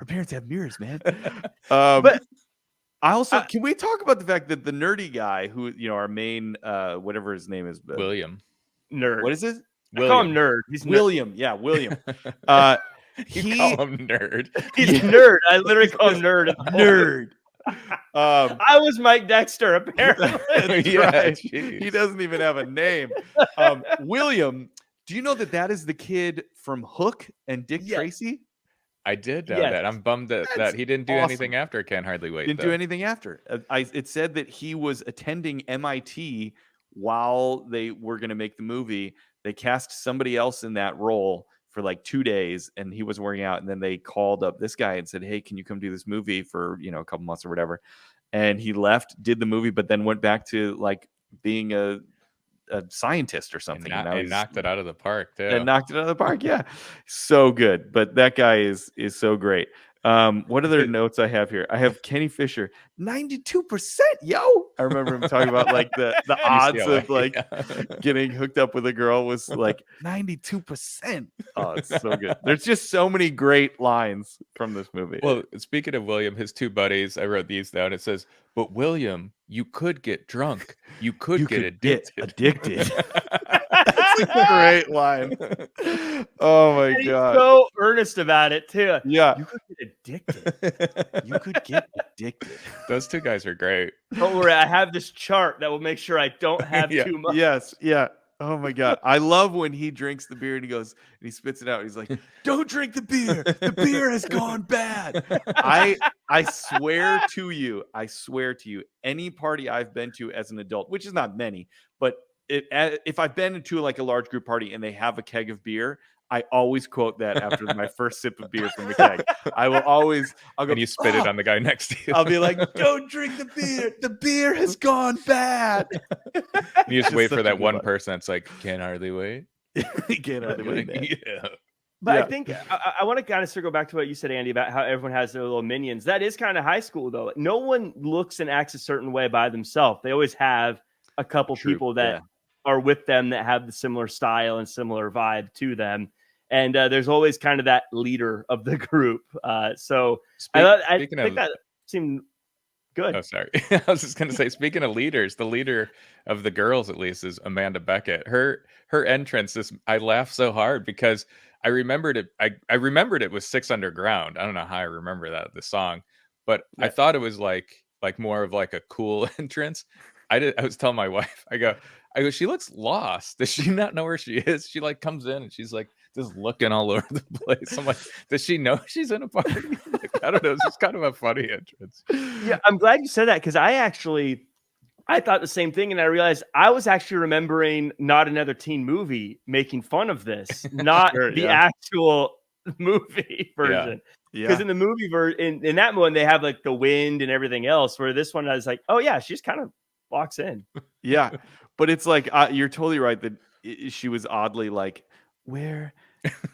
[SPEAKER 3] parents have mirrors, man. But I also can we talk about the fact that the nerdy guy who our main whatever his name is,
[SPEAKER 1] William
[SPEAKER 3] Nerd. What is it?
[SPEAKER 1] I call him Nerd. He's
[SPEAKER 3] William. Yeah, William.
[SPEAKER 2] You call him Nerd.
[SPEAKER 1] He's Nerd. I literally call him Nerd.
[SPEAKER 3] Nerd.
[SPEAKER 1] I was Mike Dexter, apparently.
[SPEAKER 3] Right. He doesn't even have a name. William, do you know that is the kid from Hook and Dick Tracy?
[SPEAKER 2] I did know that. I'm bummed that he didn't do anything after Can't Hardly Wait.
[SPEAKER 3] Didn't do anything after. It said that he was attending MIT while they were going to make the movie. They cast somebody else in that role for like 2 days and he was working out. And then they called up this guy and said, hey, can you come do this movie for, a couple months or whatever? And he left, did the movie, but then went back to like being a scientist or something.
[SPEAKER 2] And knocked it out of the park too.
[SPEAKER 3] And knocked it out of the park. Yeah. So good. But that guy is so great. What other notes I have here? I have Kenny Fisher, 92%. Yo, I remember him talking about like the odds of like getting hooked up with a girl was like 92%. Oh, it's so good. There's just so many great lines from this movie.
[SPEAKER 2] Well, speaking of William, his two buddies, I wrote these down. It says, but William, you could get drunk. You could get addicted.
[SPEAKER 3] That's a great line. Oh my god!
[SPEAKER 1] He's so earnest about it too.
[SPEAKER 3] Yeah,
[SPEAKER 1] you could get addicted.
[SPEAKER 2] Those two guys are great.
[SPEAKER 1] Don't worry, I have this chart that will make sure I don't have too much.
[SPEAKER 3] Yes, yeah. Oh my god, I love when he drinks the beer and he goes and he spits it out. He's like, "Don't drink the beer. The beer has gone bad." I swear to you, any party I've been to as an adult, which is not many, but if I've been to like a large group party and they have a keg of beer, I always quote that after my first sip of beer from the keg. I'll go,
[SPEAKER 2] and you spit it on the guy next to you.
[SPEAKER 3] I'll be like, don't drink the beer. The beer has gone bad.
[SPEAKER 2] You just wait for that one person that's like, can't hardly wait.
[SPEAKER 3] Can't hardly wait, man.
[SPEAKER 2] Yeah.
[SPEAKER 1] But I think I want to kind of circle back to what you said, Andy, about how everyone has their little minions. That is kind of high school, though. No one looks and acts a certain way by themselves. They always have a couple people that are with them that have the similar style and similar vibe to them. And there's always kind of that leader of the group. I think that seemed good.
[SPEAKER 2] Oh, sorry. I was just going to say, speaking of leaders, the leader of the girls, at least, is Amanda Beckett. Her entrance I laughed so hard because I remembered it. I remembered it was Six Underground. I don't know how I remember the song, but I thought it was like more of like a cool entrance. I was telling my wife, I go, she looks lost. Does she not know where she is? She like comes in and she's like just looking all over the place. I'm like, does she know she's in a party? Like, I don't know. It's just kind of a funny entrance.
[SPEAKER 1] Yeah, I'm glad you said that because I thought the same thing, and I realized I was actually remembering Not Another Teen Movie making fun of this, not the actual movie version. Because in the movie version, in that one, they have like the wind and everything else. Where this one, I was like, oh yeah, she just kind of walks in.
[SPEAKER 3] Yeah, but it's like you're totally right that she was oddly like, where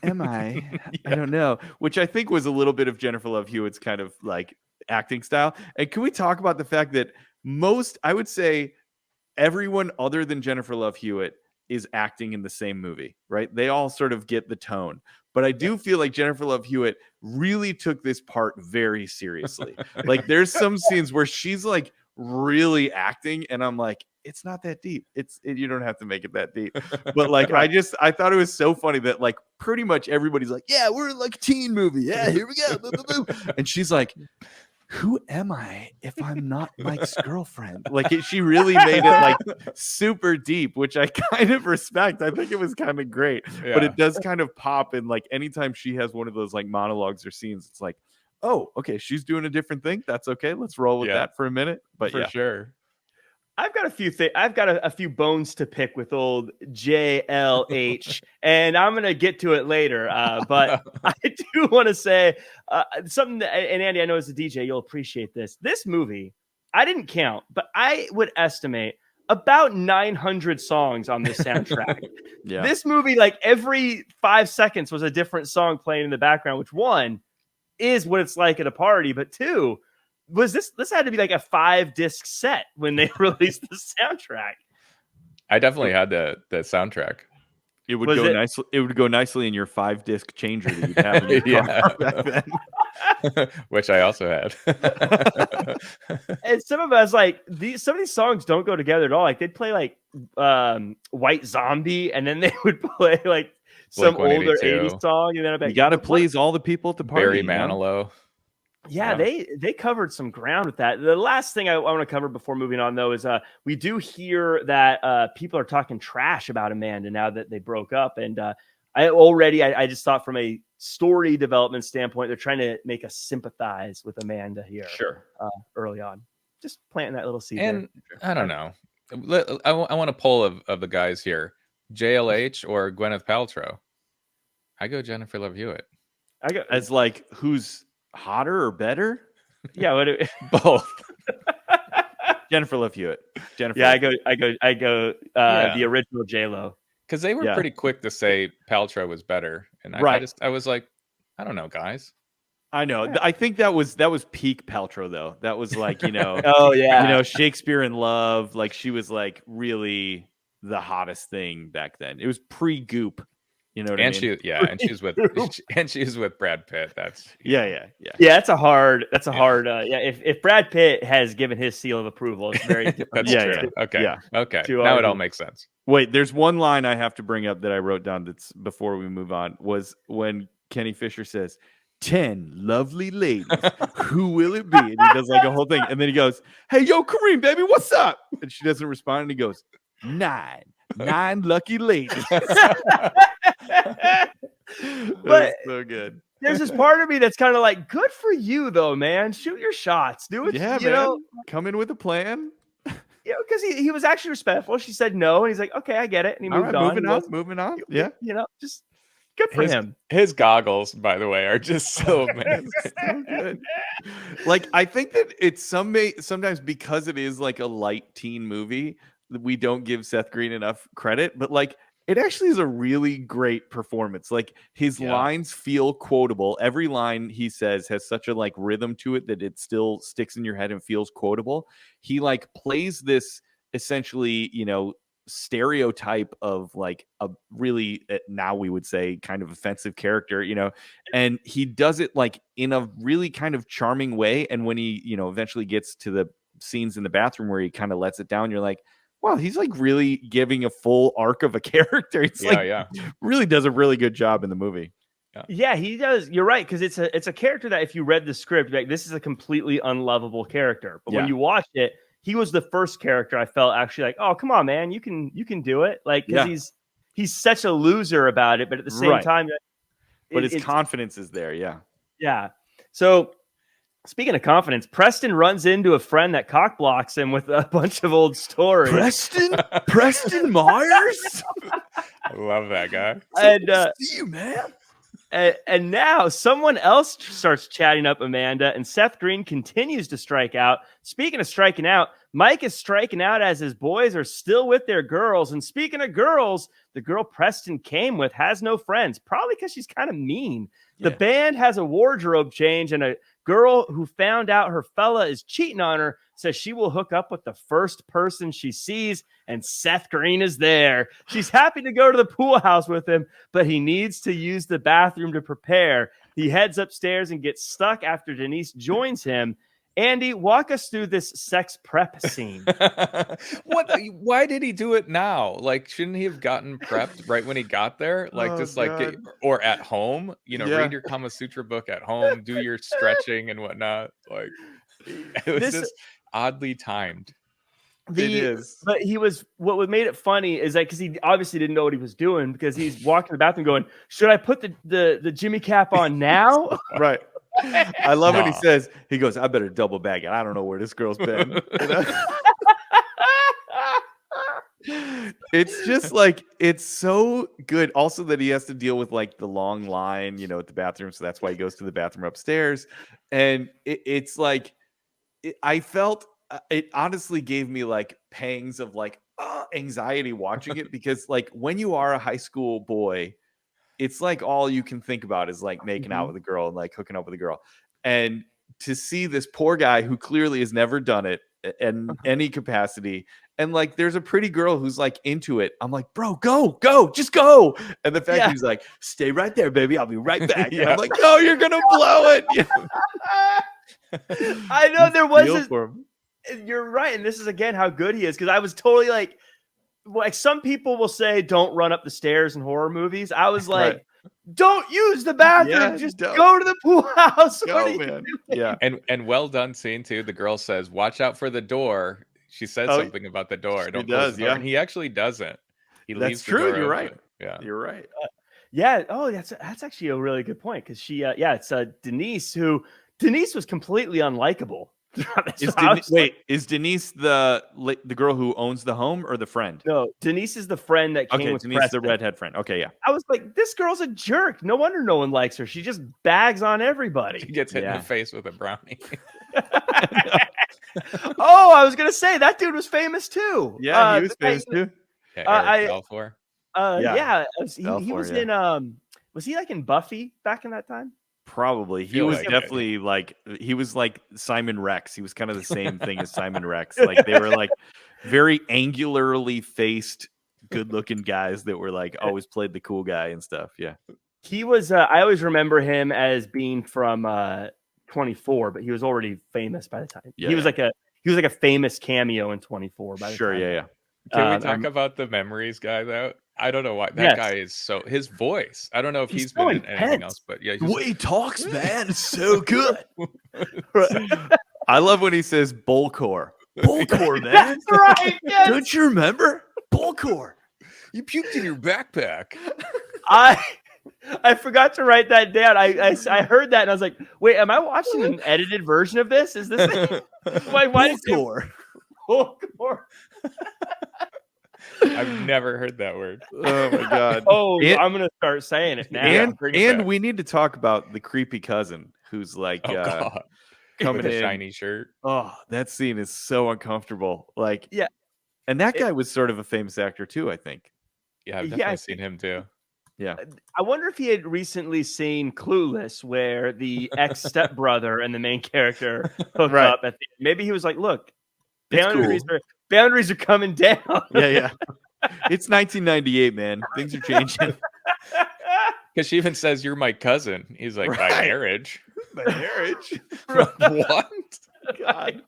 [SPEAKER 3] am I? I don't know. Which I think was a little bit of Jennifer Love Hewitt's kind of like acting style. And can we talk about the fact that I would say everyone other than Jennifer Love Hewitt is acting in the same movie, right? They all sort of get the tone. But I do feel like Jennifer Love Hewitt really took this part very seriously. Like there's some scenes where she's like really acting and I'm like, it's not that deep. You don't have to make it that deep. But like, I thought it was so funny that like pretty much everybody's like, yeah, we're in like a teen movie. Yeah, here we go. Boo, boo, boo. And she's like, who am I if I'm not Mike's girlfriend? Like she really made it like super deep, which I kind of respect. I think it was kind of great, but it does kind of pop. And like anytime she has one of those like monologues or scenes, it's like, oh, okay, she's doing a different thing. That's okay. Let's roll with that for a minute. But
[SPEAKER 2] for sure.
[SPEAKER 1] I've got a few things. I've got a few bones to pick with old JLH, and I'm gonna get to it later. But I do want to say something. And Andy, I know as a DJ, you'll appreciate this. This movie, I didn't count, but I would estimate about 900 songs on this soundtrack. This movie, like every 5 seconds, was a different song playing in the background. Which one is what it's like at a party, but two. Was this had to be like a 5-disc set when they released the soundtrack?
[SPEAKER 2] I definitely had the soundtrack.
[SPEAKER 3] It would go nicely. It would go nicely in your 5-disc changer that you'd have in your car back then.
[SPEAKER 2] Which I also had.
[SPEAKER 1] And some of us some of these songs don't go together at all. Like they'd play like White Zombie, and then they would play like some older 80s song, and then I'd be like,
[SPEAKER 3] you got to please all the people at the party.
[SPEAKER 2] Barry Manilow.
[SPEAKER 1] Yeah, they covered some ground with that. The last thing I want to cover before moving on, though, is we do hear that people are talking trash about Amanda now that they broke up. And I just thought from a story development standpoint, they're trying to make us sympathize with Amanda here.
[SPEAKER 2] Sure.
[SPEAKER 1] Early on. Just planting that little seed.
[SPEAKER 2] And there. I don't know. I want a poll of the guys here. JLH or Gwyneth Paltrow? I go Jennifer Love Hewitt.
[SPEAKER 1] I go
[SPEAKER 3] as like who's hotter or better?
[SPEAKER 1] Yeah,
[SPEAKER 2] both.
[SPEAKER 3] Jennifer Love Hewitt.
[SPEAKER 1] I go the original J-Lo.
[SPEAKER 2] Because they were pretty quick to say Paltrow was better, and I was like, I don't know, guys.
[SPEAKER 3] I know. Yeah. I think that was peak Paltrow though. That was like, Shakespeare in Love. Like she was like really the hottest thing back then. It was pre-Goop. You know what I mean?
[SPEAKER 2] And she was with Brad Pitt. That's
[SPEAKER 1] Yeah, that's a hard if Brad Pitt has given his seal of approval, it's very
[SPEAKER 2] that's true. Okay. Now it all makes sense.
[SPEAKER 3] Wait, there's one line I have to bring up that I wrote down that's before we move on, was when Kenny Fisher says 10 lovely ladies. Who will it be? And he does like a whole thing. And then he goes, hey, yo, Kareem, baby, what's up? And she doesn't respond. And he goes, 9 lucky ladies.
[SPEAKER 1] But
[SPEAKER 3] so good.
[SPEAKER 1] There's this part of me that's kind of like, good for you though, man. Shoot your shots. Do it.
[SPEAKER 3] Yeah, man. Come in with a plan.
[SPEAKER 1] Because he was actually respectful. She said no, and he's like, okay, I get it. And he moved on.
[SPEAKER 3] Moving on. Yeah.
[SPEAKER 1] Just good for him.
[SPEAKER 2] His goggles, by the way, are just so amazing.
[SPEAKER 3] So good. Like, I think that it's sometimes because it is like a light teen movie, we don't give Seth Green enough credit, but like it actually is a really great performance. Like his lines feel quotable. Every line he says has such a like rhythm to it that it still sticks in your head and feels quotable. He like plays this essentially, stereotype of like a really, now we would say, kind of offensive character, and he does it like in a really kind of charming way. And when he, eventually gets to the scenes in the bathroom where he kind of lets it down, you're like, wow, he's like really giving a full arc of a character. It's really does a really good job in the movie.
[SPEAKER 1] Yeah, he does. You're right, because it's a character that if you read the script, like this is a completely unlovable character. But when you watch it, he was the first character I felt actually like, oh, come on, man, you can do it. Like, because he's such a loser about it, but at the same time,
[SPEAKER 3] but his confidence is there.
[SPEAKER 1] Yeah. So, speaking of confidence, Preston runs into a friend that cock blocks him with a bunch of old stories.
[SPEAKER 3] Preston Myers.
[SPEAKER 2] I love that guy.
[SPEAKER 1] And
[SPEAKER 3] see you, man.
[SPEAKER 1] And now someone else starts chatting up Amanda, and Seth Green continues to strike out. Speaking of striking out, Mike is striking out as his boys are still with their girls. And speaking of girls, the girl Preston came with has no friends, probably because she's kind of mean. The band has a wardrobe change, and a girl who found out her fella is cheating on her says she will hook up with the first person she sees, and Seth Green is there. She's happy to go to the pool house with him, but he needs to use the bathroom to prepare. He heads upstairs and gets stuck after Denise joins him, Andy, walk us through this sex prep scene.
[SPEAKER 2] What? Why did he do it now? Like, shouldn't he have gotten prepped right when he got there? Like, just like or at home, read your Kama Sutra book at home, do your stretching and whatnot. Like, it was just oddly timed.
[SPEAKER 3] It is.
[SPEAKER 1] But what made it funny is that because he obviously didn't know what he was doing, because he's walking to the bathroom going, should I put the Jimmy cap on now?
[SPEAKER 3] Right. I love when he goes, I better double bag it. I don't know where this girl's been. It's just like, it's so good. Also that he has to deal with like the long line, at the bathroom. So that's why he goes to the bathroom upstairs. And it's like, I felt it honestly gave me like pangs of like anxiety watching it, because like when you are a high school boy, it's like all you can think about is like making out with a girl and like hooking up with a girl. And to see this poor guy who clearly has never done it in any capacity, and like there's a pretty girl who's like into it, I'm like, bro, go, just go. And the fact he's like, stay right there, baby, I'll be right back. And I'm like, no, you're gonna blow it.
[SPEAKER 1] I know there was you're right, and this is again how good he is, because I was totally like some people will say don't run up the stairs in horror movies. I was like, don't use the bathroom, just go to the pool house.
[SPEAKER 3] Go, man. Yeah.
[SPEAKER 2] And well done scene too. The girl says, watch out for the door. She says something about the door. Don't close the door. And he actually doesn't. He leaves the door open.
[SPEAKER 3] You're right.
[SPEAKER 2] Yeah,
[SPEAKER 3] you're right.
[SPEAKER 1] Oh, that's actually a really good point, because she it's Denise, who was completely unlikable.
[SPEAKER 3] Is Denise the girl who owns the home or the friend?
[SPEAKER 1] No, Denise is the friend that came with
[SPEAKER 3] Denise,
[SPEAKER 1] Preston.
[SPEAKER 3] the redhead friend. Okay, yeah.
[SPEAKER 1] I was like, this girl's a jerk. No wonder no one likes her. She just bags on everybody.
[SPEAKER 2] She gets hit in the face with a brownie.
[SPEAKER 1] Oh, I was gonna say that dude was famous too.
[SPEAKER 3] Yeah, he was famous too.
[SPEAKER 2] Eric Balfour.
[SPEAKER 1] He was in was he like in Buffy back in that time?
[SPEAKER 3] Probably. He was definitely like, he was like Simon Rex. He was kind of the same thing as Simon Rex. Like they were like very angularly faced, good looking guys that were like always played the cool guy and stuff. Yeah.
[SPEAKER 1] He was I always remember him as being from 24, but he was already famous by the time. He was like a famous cameo in 24 by the time.
[SPEAKER 3] Yeah.
[SPEAKER 2] Can we talk about the memories guy though? I don't know why that guy is his voice. I don't know if he's been in anything else, but yeah,
[SPEAKER 3] the way he talks, man, is so good. I love when he says Bullcore. Bullcore, man.
[SPEAKER 1] That's right. Yes.
[SPEAKER 3] Don't you remember? Bullcore.
[SPEAKER 2] You puked in your backpack.
[SPEAKER 1] I forgot to write that down. I heard that and I was like, wait, am I watching an edited version of this? Is this why
[SPEAKER 3] Bullcore?
[SPEAKER 1] Bullcore.
[SPEAKER 2] I've never heard that word.
[SPEAKER 3] Oh my god.
[SPEAKER 1] I'm gonna start saying it now.
[SPEAKER 3] And we need to talk about the creepy cousin who's like coming
[SPEAKER 2] with a
[SPEAKER 3] in,
[SPEAKER 2] shiny shirt.
[SPEAKER 3] Oh, that scene is so uncomfortable. Like,
[SPEAKER 1] yeah.
[SPEAKER 3] And that guy was sort of a famous actor too, I think.
[SPEAKER 2] Yeah, I've definitely seen him too.
[SPEAKER 3] Yeah.
[SPEAKER 1] I wonder if he had recently seen Clueless, where the ex-stepbrother and the main character hook up at the maybe he was like, look, boundaries are coming down.
[SPEAKER 3] Yeah. It's 1998, man. Things are changing.
[SPEAKER 2] Because she even says, you're my cousin. He's like, by marriage.
[SPEAKER 3] By marriage?
[SPEAKER 2] What?
[SPEAKER 3] God.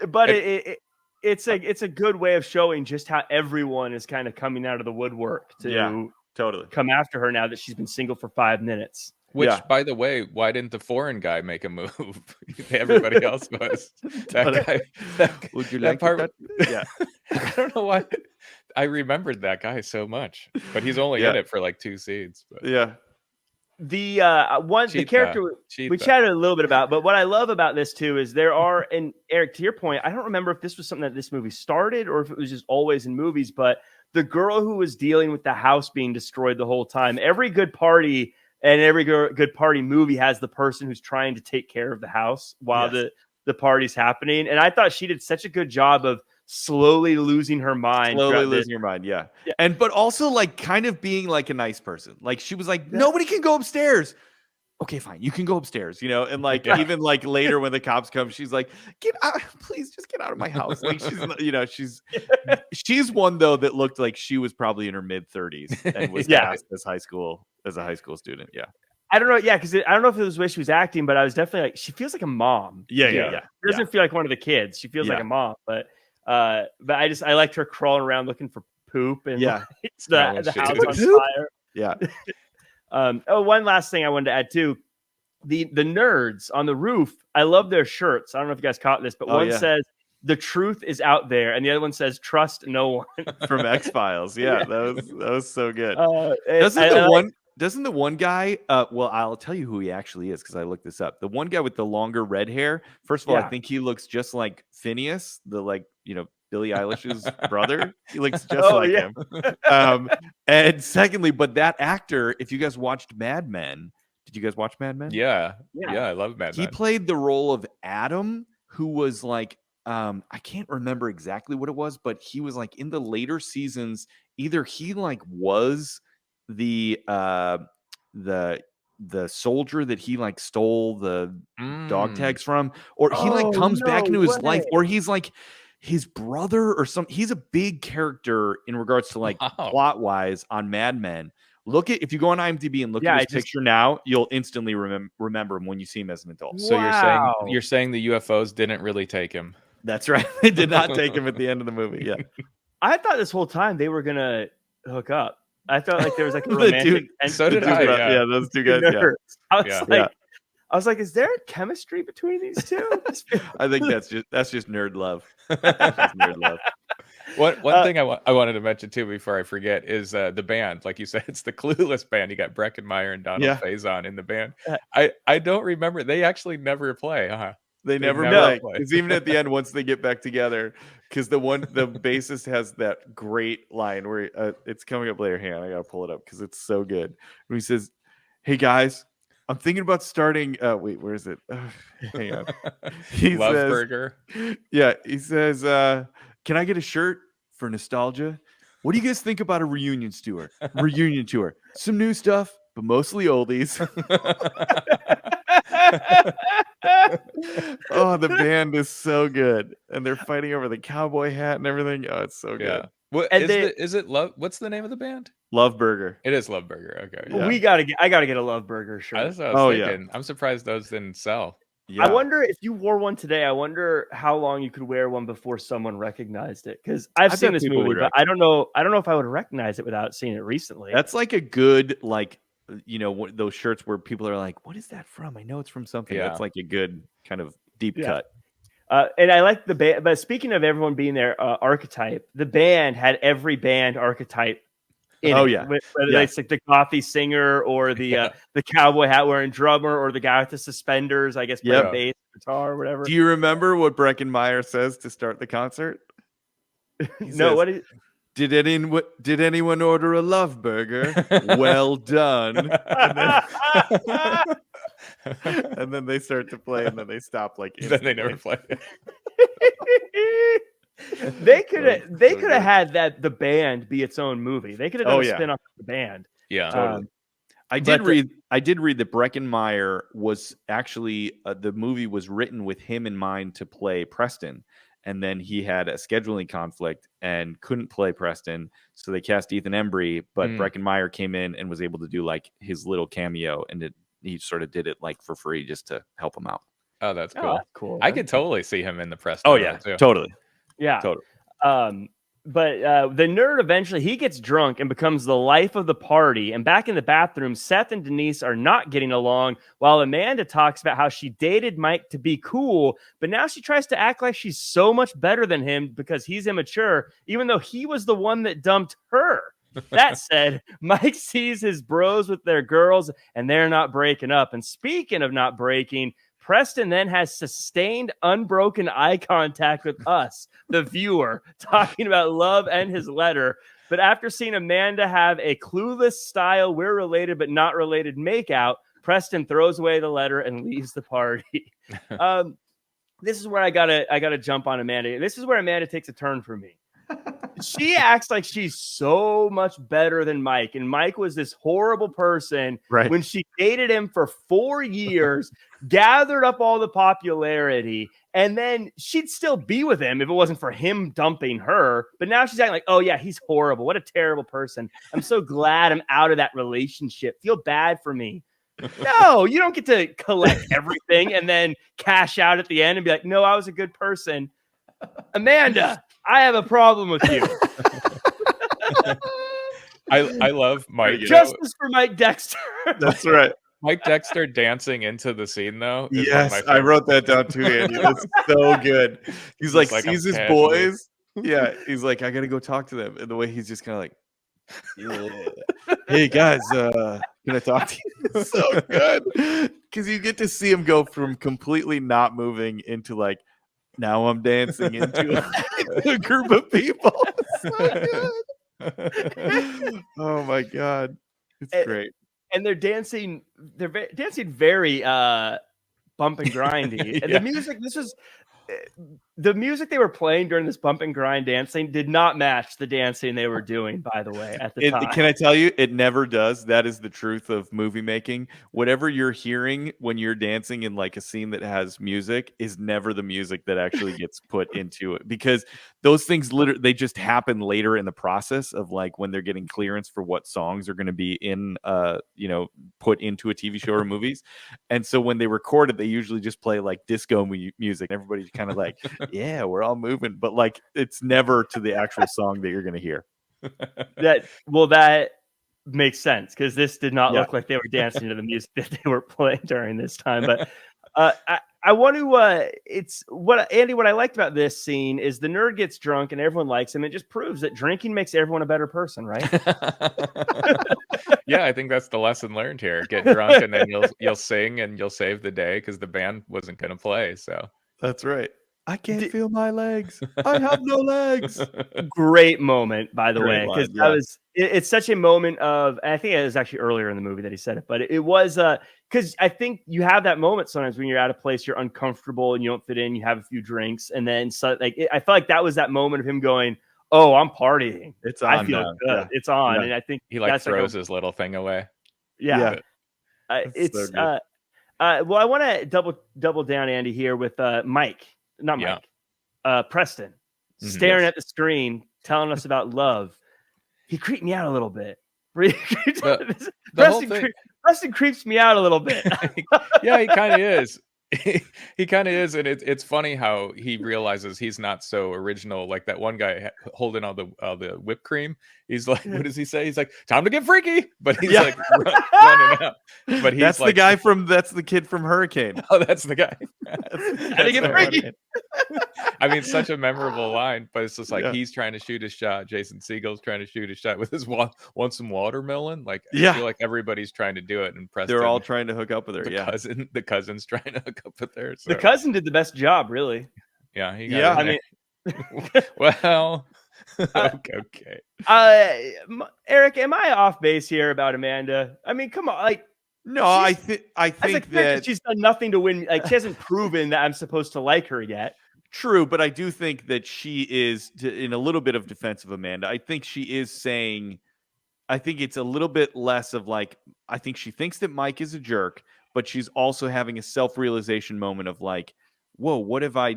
[SPEAKER 1] But it's a good way of showing just how everyone is kind of coming out of the woodwork to
[SPEAKER 3] totally
[SPEAKER 1] come after her now that she's been single for 5 minutes.
[SPEAKER 2] Which, by the way, why didn't the foreign guy make a move? Everybody else was. That guy.
[SPEAKER 3] Would you like
[SPEAKER 2] part?
[SPEAKER 3] That? Yeah.
[SPEAKER 2] I don't know why. I remembered that guy so much, but he's only in it for like 2 scenes. But.
[SPEAKER 3] Yeah.
[SPEAKER 1] The character we chatted a little bit about, but what I love about this too is there are, and Eric, to your point, I don't remember if this was something that this movie started or if it was just always in movies, but the girl who was dealing with the house being destroyed the whole time. Every good party and every good party movie has the person who's trying to take care of the house while the party's happening. And I thought she did such a good job of slowly losing her mind.
[SPEAKER 3] Yeah. But also like kind of being like a nice person. Like she was like, nobody can go upstairs. Okay, fine. You can go upstairs, and like even like later when the cops come, she's like, get out, please just get out of my house. Like she's she's one though that looked like she was probably in her mid-30s and was cast as a high school student. Yeah.
[SPEAKER 1] I don't know. Yeah, because I don't know if it was the way she was acting, but I was definitely like, she feels like a mom.
[SPEAKER 3] Yeah.
[SPEAKER 1] She doesn't feel like one of the kids. She feels like a mom, but I liked her crawling around looking for poop and the house on fire.
[SPEAKER 3] Yeah.
[SPEAKER 1] One last thing I wanted to add too. The nerds on the roof, I love their shirts. I don't know if you guys caught this, but one says "The truth is out there," and the other one says "Trust no one."
[SPEAKER 3] From X-Files. Yeah, that was so good. Doesn't the one guy? Well, I'll tell you who he actually is because I looked this up. The one guy with the longer red hair. First of all, I think he looks just like Phineas, Billie Eilish's brother. He looks just like him. And secondly, but that actor, if you guys watched Mad Men. Did you guys watch Mad Men?
[SPEAKER 2] Yeah, I love Mad Men.
[SPEAKER 3] He played the role of Adam, who was like, I can't remember exactly what it was, but he was like in the later seasons. Either he like was the soldier that he like stole the dog tags from, or he like comes back into his life, or he's like his brother or something. He's a big character in regards to like plot wise on Mad Men. If you go on IMDb and look at his picture now, you'll instantly remember him when you see him as an adult.
[SPEAKER 2] So you're saying the UFOs didn't really take him?
[SPEAKER 3] That's right. They did not take him at the end of the movie. Yeah.
[SPEAKER 1] I thought this whole time they were gonna hook up. I thought like there was like a romantic.
[SPEAKER 2] So did I.
[SPEAKER 3] Yeah, those two guys.
[SPEAKER 1] I was like, is there chemistry between these two?
[SPEAKER 3] I think that's just nerd love. That's just nerd love.
[SPEAKER 2] One thing I wanted to mention too before I forget is the band. Like you said, it's the Clueless band. You got Breckenmeyer and Donald Faison in the band. I don't remember. They actually never play, huh?
[SPEAKER 3] They never play. It's even at the end once they get back together, because the bassist has that great line where it's coming up later. Hang on, I gotta pull it up because it's so good. When he says, "Hey guys, I'm thinking about starting." Wait, where is it? Hang on. He
[SPEAKER 2] Love
[SPEAKER 3] says,
[SPEAKER 2] Burger.
[SPEAKER 3] Yeah, he says, "Can I get a shirt for nostalgia? What do you guys think about a reunion tour? Some new stuff, but mostly oldies." Oh, the band is so good, and they're fighting over the cowboy hat and everything. Oh, it's so good.
[SPEAKER 2] What is it? Love? What's the name of the band?
[SPEAKER 3] Love Burger.
[SPEAKER 2] It is Love Burger. Okay.
[SPEAKER 1] Yeah. I gotta get a Love Burger shirt.
[SPEAKER 2] That's what I was thinking. I'm surprised those didn't sell.
[SPEAKER 1] Yeah. I wonder if you wore one today. I wonder how long you could wear one before someone recognized it. Because I've seen this movie, but I don't know if I would recognize it without seeing it recently.
[SPEAKER 3] That's like a good those shirts where people are like, "What is that from? I know it's from something." That's like a good kind of deep cut.
[SPEAKER 1] And I like the band. But speaking of everyone being their archetype, the band had every band archetype in it. Whether it's like the coffee singer or the cowboy hat wearing drummer or the guy with the suspenders, I guess, playing bass, guitar, or whatever.
[SPEAKER 3] Do you remember what Breckenmeyer says to start the concert?
[SPEAKER 1] Says,
[SPEAKER 3] Did anyone order a Love Burger? Well done. And then they start to play, and then they stop.
[SPEAKER 2] Then they never play.
[SPEAKER 1] They could have had the band be its own movie. They could have done a spin-off of the band.
[SPEAKER 2] Yeah, totally.
[SPEAKER 3] I did read that Breckenmeyer was actually the movie was written with him in mind to play Preston. And then he had a scheduling conflict and couldn't play Preston. So they cast Ethan Embry, but Breckenmeyer came in and was able to do like his little cameo. And he sort of did it like for free just to help him out.
[SPEAKER 2] Oh, that's cool. Cool. I could totally see him in the Preston.
[SPEAKER 3] Oh, yeah, totally.
[SPEAKER 1] Yeah. Totally. But the nerd eventually he gets drunk and becomes the life of the party. And back in the bathroom, Seth and Denise are not getting along while Amanda talks about how she dated Mike to be cool, but now she tries to act like she's so much better than him because he's immature, even though he was the one that dumped her. That said, Mike sees his bros with their girls and they're not breaking up. And speaking of not breaking, Preston then has sustained, unbroken eye contact with us, the viewer, talking about love and his letter. But after seeing Amanda have a Clueless style, we're related but not related makeout, Preston throws away the letter and leaves the party. This is where I gotta jump on Amanda. This is where Amanda takes a turn for me. She acts like she's so much better than Mike, and Mike was this horrible person when she dated him for 4 years, gathered up all the popularity, and then she'd still be with him if it wasn't for him dumping her. But now she's acting like, oh yeah, he's horrible. What a terrible person. I'm so glad I'm out of that relationship. Feel bad for me. No, you don't get to collect everything and then cash out at the end and be like, no, I was a good person. Amanda, I have a problem with you.
[SPEAKER 2] I love Mike.
[SPEAKER 1] Justice for Mike Dexter.
[SPEAKER 3] That's right.
[SPEAKER 2] Mike Dexter dancing into the scene, though. Is
[SPEAKER 3] Yes,
[SPEAKER 2] one of my
[SPEAKER 3] I wrote that down too, Andy. That's so good. He's like
[SPEAKER 2] like,
[SPEAKER 3] sees his
[SPEAKER 2] casually.
[SPEAKER 3] boys. Yeah, he's like, I gotta go talk to them. And the way he's just kind of like, yeah. Hey guys, can I talk to you? It's so good because you get to see him go from completely not moving into like, now I'm dancing into a group of people. It's so good. Oh my god, it's great.
[SPEAKER 1] And they're dancing. They're dancing very bump and grindy. And the music. This was the music they were playing during this bump and grind dancing did not match the dancing they were doing, by the way, at the time.
[SPEAKER 3] Can I tell you, it never does. That is the truth of movie making. Whatever you're hearing when you're dancing in like a scene that has music is never the music that actually gets put into it, because those things literally, they just happen later in the process of like when they're getting clearance for what songs are going to be in put into a TV show or movies. And so when they record it, they usually just play like disco music. Everybody's kind of like, yeah, we're all moving, but like it's never to the actual song that you're going to hear.
[SPEAKER 1] That makes sense, because this did not look like they were dancing to the music that they were playing during this time. But I want to it's what Andy, what I liked about this scene is the nerd gets drunk and everyone likes him. It just proves that drinking makes everyone a better person, right?
[SPEAKER 2] Yeah, I think that's the lesson learned here. Get drunk and then you'll sing and you'll save the day, because the band wasn't going to play. So
[SPEAKER 3] that's right. I can't feel my legs. I have no legs.
[SPEAKER 1] Great moment, by the way, because it's such a moment of, and I think it was actually earlier in the movie that he said it, but it was because I think you have that moment sometimes when you're at a place, you're uncomfortable and you don't fit in, you have a few drinks, and then I felt like that was that moment of him going, "Oh, I'm partying.
[SPEAKER 3] It's on.
[SPEAKER 1] I feel
[SPEAKER 3] now.
[SPEAKER 1] good.
[SPEAKER 3] Yeah.
[SPEAKER 1] It's on."
[SPEAKER 3] Yeah.
[SPEAKER 1] And I think
[SPEAKER 2] he like throws his little thing away.
[SPEAKER 1] Yeah. It's
[SPEAKER 3] so
[SPEAKER 1] well, I want to double down, Andy, here with Mike. Not Mike. Preston, staring at the screen, telling us about love. He creeped me out a little bit. Preston creeps me out a little bit.
[SPEAKER 2] Yeah, he kind of is. He kind of is, and it's funny how he realizes he's not so original. Like that one guy holding all the whipped cream. He's like, what does he say? He's like, "Time to get freaky," but he's like running out. But he's
[SPEAKER 3] that's
[SPEAKER 2] like,
[SPEAKER 3] that's the kid from Hurricane.
[SPEAKER 2] Oh, that's the guy.
[SPEAKER 1] Time to get freaky.
[SPEAKER 2] I mean, such a memorable line, but it's just like he's trying to shoot his shot. Jason Segel's trying to shoot his shot with his want some watermelon. Like, I feel like everybody's trying to do it, and Preston,
[SPEAKER 3] they're all trying to hook up with her.
[SPEAKER 2] The cousin's trying to hook up with her. So.
[SPEAKER 1] The cousin did the best job, really.
[SPEAKER 2] Yeah, he got
[SPEAKER 1] I mean,
[SPEAKER 2] well, okay.
[SPEAKER 1] Eric, am I off base here about Amanda? I mean, come on, like.
[SPEAKER 3] No, I think that
[SPEAKER 1] she's done nothing to win. Like, she hasn't proven that I'm supposed to like her yet.
[SPEAKER 3] True, but I do think that she is, in a little bit of defense of Amanda, I think she is saying, I think it's a little bit less of like, I think she thinks that Mike is a jerk, but she's also having a self-realization moment of like, whoa, what have I,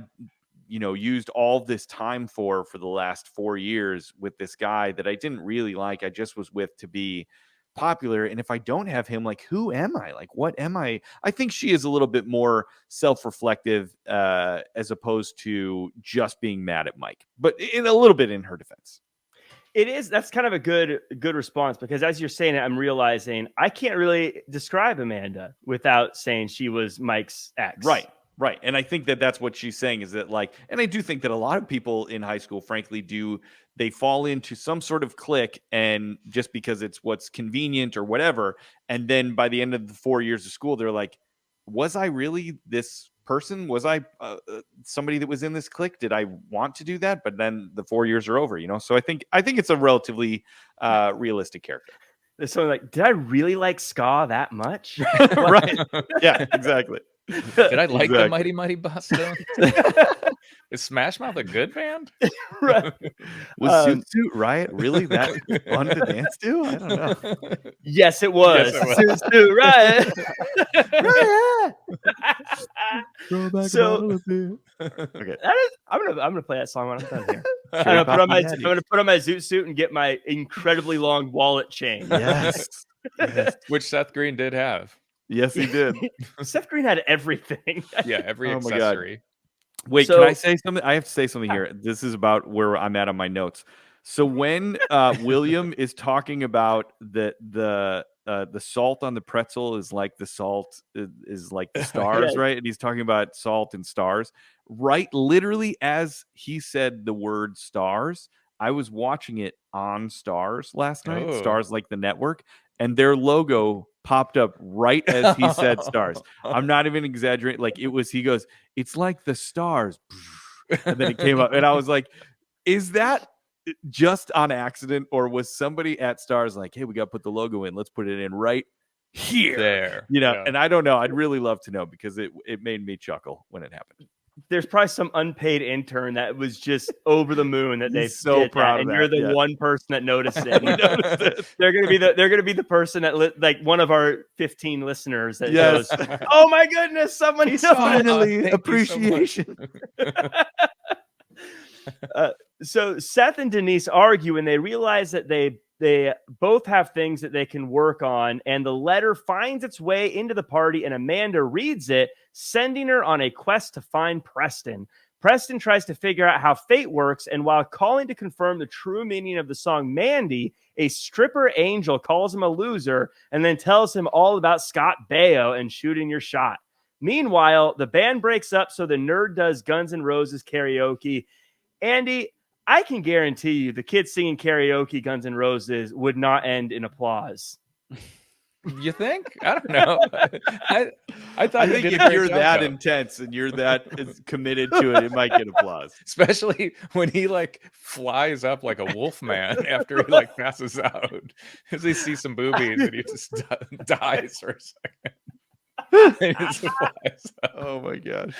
[SPEAKER 3] used all this time for the last 4 years with this guy that I didn't really like, I just was with to be popular, and if I don't have him, like, who am I? Like, what am I? I think she is a little bit more self-reflective as opposed to just being mad at Mike, but in a little bit in her defense.
[SPEAKER 1] It is. That's kind of a good response, because as you're saying it, I'm realizing I can't really describe Amanda without saying she was Mike's ex.
[SPEAKER 3] Right. And I think that that's what she's saying, is that like, and I do think that a lot of people in high school, frankly, they fall into some sort of clique, and just because it's what's convenient or whatever. And then by the end of the 4 years of school, they're like, was I really this person? Was I somebody that was in this clique? Did I want to do that? But then the 4 years are over, So I think it's a relatively realistic character.
[SPEAKER 1] There's something like, did I really like ska that much?
[SPEAKER 3] Right. Yeah, exactly.
[SPEAKER 2] Did I like the Mighty Mighty Bosstones? Is Smash Mouth a good band?
[SPEAKER 1] Right.
[SPEAKER 3] Was Zoot Suit Riot really that fun to dance to? I don't know.
[SPEAKER 1] Yes, it was. Zoot Suit Riot. So, okay. I'm gonna play that song when I'm done here. I'm gonna put on my Zoot Suit and get my incredibly long wallet chain.
[SPEAKER 3] Yes.
[SPEAKER 2] Which Seth Green did have.
[SPEAKER 3] Yes, he did.
[SPEAKER 1] Seth Green had everything.
[SPEAKER 2] Yeah, every
[SPEAKER 3] Oh my God.
[SPEAKER 2] accessory.
[SPEAKER 3] Wait,
[SPEAKER 1] So-
[SPEAKER 3] can I say something? I have to say something here. This is about where I'm at on my notes. So when William is talking about the salt on the pretzel is like the salt is like the stars,
[SPEAKER 1] Yeah.
[SPEAKER 3] right? And he's talking about salt and stars, right? Literally, as he said the word stars, I was watching it on Stars last night.
[SPEAKER 2] Oh.
[SPEAKER 3] Stars like the network, and their logo popped up right as he said stars. I'm not even exaggerating. Like it was, he goes, "It's like the stars," and then it came up, and I was like, "Is that just on accident, or was somebody at Stars like, hey, we got to put the logo in. Let's put it in right here."
[SPEAKER 2] There.
[SPEAKER 3] You know,
[SPEAKER 2] Yeah.
[SPEAKER 3] and I don't know. I'd really love to know because it made me chuckle when it happened.
[SPEAKER 1] There's probably some unpaid intern that was just over the moon that they
[SPEAKER 3] He's so
[SPEAKER 1] did
[SPEAKER 3] proud
[SPEAKER 1] that,
[SPEAKER 3] of
[SPEAKER 1] and
[SPEAKER 3] that,
[SPEAKER 1] you're the
[SPEAKER 3] yeah.
[SPEAKER 1] one person that noticed it.
[SPEAKER 3] We noticed it.
[SPEAKER 1] They're gonna be the person that like one of our 15 listeners that
[SPEAKER 3] Yes.
[SPEAKER 1] goes, "Oh my goodness, someone noticed."
[SPEAKER 3] Finally,
[SPEAKER 2] Thank you so much.
[SPEAKER 3] appreciation.
[SPEAKER 1] So Seth and Denise argue, and they realize that they both have things that they can work on, and the letter finds its way into the party, and Amanda reads it, sending her on a quest to find Preston. Preston tries to figure out how fate works, and while calling to confirm the true meaning of the song Mandy, a stripper angel calls him a loser and then tells him all about Scott Baio and shooting your shot. Meanwhile, the band breaks up, so the nerd does Guns N' Roses karaoke. Andy, I can guarantee you the kids singing karaoke Guns N' Roses would not end in applause.
[SPEAKER 2] You think? I don't know. I thought
[SPEAKER 3] I
[SPEAKER 2] he
[SPEAKER 3] think
[SPEAKER 2] did a
[SPEAKER 3] if
[SPEAKER 2] great
[SPEAKER 3] you're
[SPEAKER 2] job,
[SPEAKER 3] that
[SPEAKER 2] though.
[SPEAKER 3] intense and you're that committed to it, it might get applause.
[SPEAKER 2] Especially when he like flies up like a wolf man after he like passes out, because he sees some boobies and he just dies for a second. And he just flies up.
[SPEAKER 3] Oh my gosh.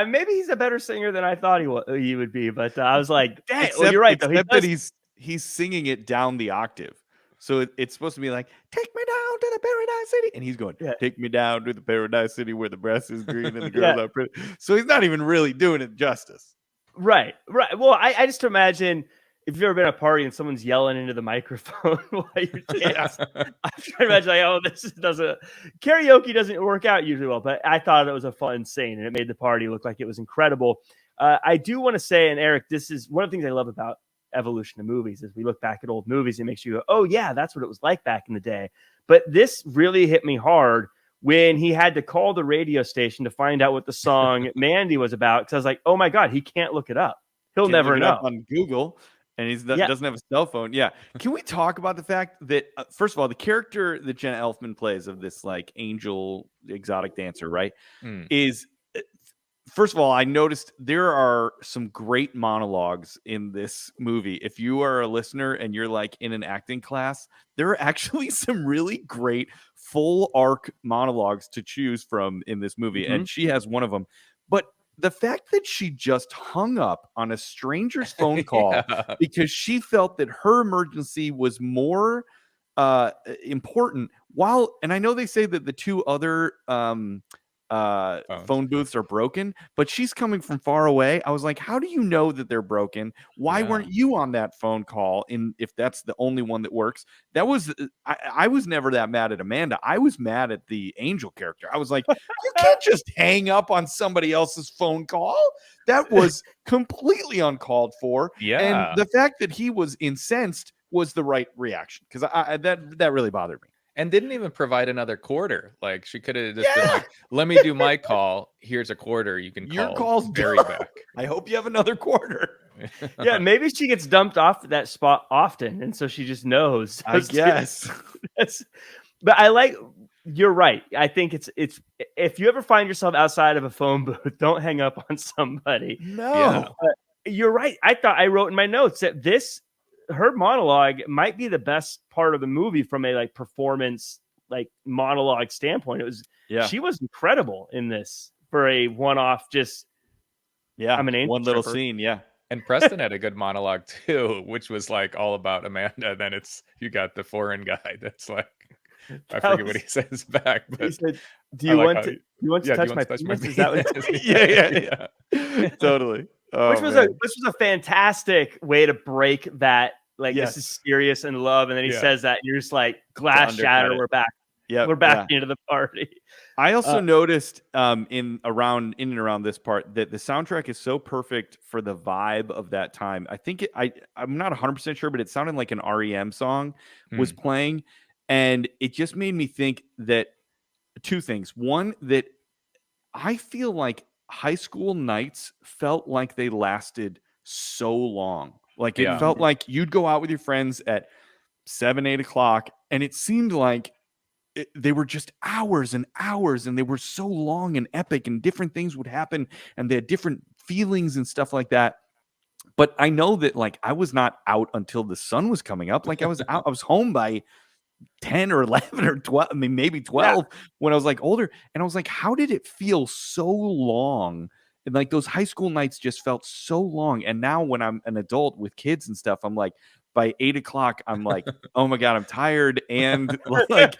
[SPEAKER 1] Maybe he's a better singer than I thought he would be, but I was like, dang,
[SPEAKER 3] Except,
[SPEAKER 1] you're right. Though.
[SPEAKER 3] Except that he's singing it down the octave. So it's supposed to be like, take me down to the paradise city. And he's going, take me down to the paradise city where the grass is green and the girls are pretty. So he's not even really doing it justice.
[SPEAKER 1] Right. Well, I just imagine if you've ever been at a party and someone's yelling into the microphone while you're dancing. I'm trying to imagine, like, oh, karaoke doesn't work out usually well, but I thought it was a fun scene and it made the party look like it was incredible. I do want to say, and Eric, this is one of the things I love about evolution of movies is we look back at old movies and it makes you go, oh yeah, that's what it was like back in the day. But this really hit me hard when he had to call the radio station to find out what the song Mandy was about. Because I was like, oh my God, he can't look it up. He'll never know.
[SPEAKER 3] On Google, and he doesn't have a cell phone. Yeah. Can we talk about the fact that, first of all, the character that Jenna Elfman plays of this like angel exotic dancer, right, is, first of all, I noticed there are some great monologues in this movie. If you are a listener and you're like in an acting class, there are actually some really great full arc monologues to choose from in this movie. And she has one of them. But the fact that she just hung up on a stranger's phone call because she felt that her emergency was more important, and I know they say that the two other phone booths are broken, but she's coming from far away. I was like, how do you know that they're broken? Why weren't you on that phone call? If that's the only one that works? That was I was never that mad at Amanda. I was mad at the angel character. I was like, you can't just hang up on somebody else's phone call. That was completely uncalled for. And the fact that he was incensed was the right reaction, because that really bothered me.
[SPEAKER 2] And didn't even provide another quarter. Like, she could have just been like, let me do my call. Here's a quarter. You can call
[SPEAKER 3] your call's
[SPEAKER 2] Barry back.
[SPEAKER 3] I hope you have another quarter.
[SPEAKER 1] Yeah, maybe she gets dumped off that spot often, and so she just knows.
[SPEAKER 3] I guess.
[SPEAKER 1] But I like, you're right. I think it's if you ever find yourself outside of a phone booth, don't hang up on somebody.
[SPEAKER 3] No.
[SPEAKER 1] You're right. I wrote in my notes that her monologue might be the best part of the movie from a like performance, like monologue standpoint. It was, she was incredible in this for a one-off, just I'm an angel
[SPEAKER 3] one little
[SPEAKER 1] stripper.
[SPEAKER 3] scene. Yeah.
[SPEAKER 2] And Preston had a good monologue too, which was like all about Amanda. Then you got the foreign guy that's like, I forget what he says back, but
[SPEAKER 1] he said, do you want to touch my penis? Is that what
[SPEAKER 3] yeah. Totally.
[SPEAKER 1] Which was a fantastic way to break that. Like, this is serious and love, and then he says that, and you're just like, glass shatter, we're back.
[SPEAKER 3] Yeah,
[SPEAKER 1] we're back into the party.
[SPEAKER 3] I also noticed in and around this part that the soundtrack is so perfect for the vibe of that time. I think I'm not 100% sure, but it sounded like an REM song was playing, and it just made me think that two things. One, that I feel like high school nights felt like they lasted so long. Like it felt like you'd go out with your friends at 7, 8 o'clock, and it seemed like they were just hours and hours, and they were so long and epic, and different things would happen, and they had different feelings and stuff like that. But I know that like I was not out until the sun was coming up. Like I was out, I was home by 10 or 11 or 12, I mean, maybe 12 when I was like older. And I was like, how did it feel so long? And like those high school nights just felt so long. And now when I'm an adult with kids and stuff, I'm like, by 8 o'clock, I'm like, oh my God, I'm tired. And like,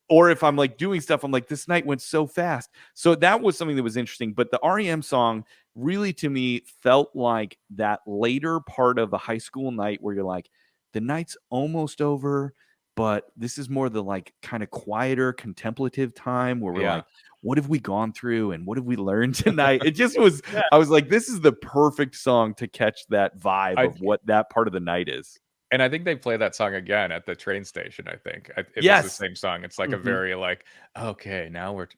[SPEAKER 3] or if I'm like doing stuff, I'm like, this night went so fast. So that was something that was interesting. But the REM song really, to me, felt like that later part of a high school night where you're like, the night's almost over, but this is more the like kind of quieter contemplative time where we're like, what have we gone through and what have we learned tonight? It just was, I was like, this is the perfect song to catch that vibe of what that part of the night is.
[SPEAKER 2] And I think they play that song again at the train station. I think it's the same song. It's like a very like, okay, now we're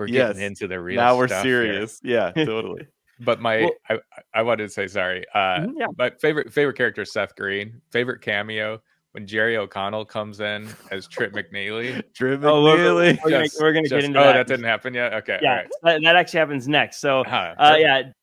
[SPEAKER 2] getting into the real.
[SPEAKER 3] Now we're
[SPEAKER 2] stuff
[SPEAKER 3] serious.
[SPEAKER 2] Here.
[SPEAKER 3] Yeah, totally.
[SPEAKER 2] But I wanted to say sorry. My favorite character is Seth Green. Favorite cameo when Jerry O'Connell comes in as Trip McNeely.
[SPEAKER 3] Trip McNeely.
[SPEAKER 1] We're gonna get into that.
[SPEAKER 2] That didn't happen yet. Okay,
[SPEAKER 1] yeah,
[SPEAKER 2] right.
[SPEAKER 1] that actually happens next. So,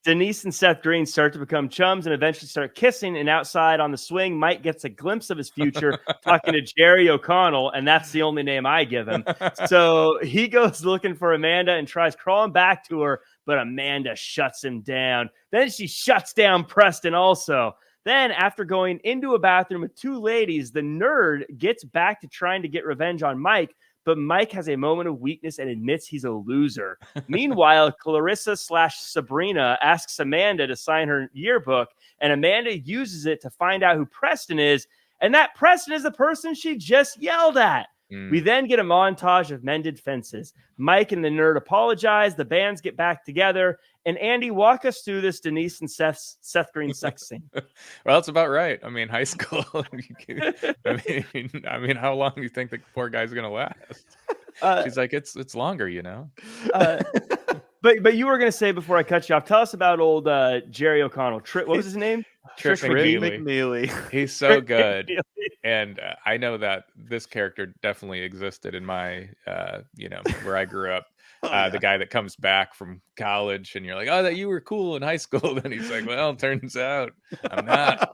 [SPEAKER 1] Denise and Seth Green start to become chums and eventually start kissing. And outside on the swing, Mike gets a glimpse of his future talking to Jerry O'Connell, and that's the only name I give him. So he goes looking for Amanda and tries crawling back to her, but Amanda shuts him down. Then she shuts down Preston also. Then, after going into a bathroom with two ladies, the nerd gets back to trying to get revenge on Mike, but Mike has a moment of weakness and admits he's a loser. Meanwhile, Clarissa/Sabrina asks Amanda to sign her yearbook, and Amanda uses it to find out who Preston is, and that Preston is the person she just yelled at. We then get a montage of mended fences. Mike and the nerd apologize. The bands get back together. And Andy, walk us through this Denise and Seth Green sex scene.
[SPEAKER 2] Well, it's about right. I mean, high school. I mean, how long do you think the poor guy's gonna last? She's like, it's longer,
[SPEAKER 1] But you were gonna say before I cut you off, tell us about old Jerry O'Connell. What was his name?
[SPEAKER 2] Trip McNeely. He's so good. And I know that this character definitely existed in my, where I grew up. The guy that comes back from college and you're like, oh, that you were cool in high school. Then he's like, well, turns out I'm not.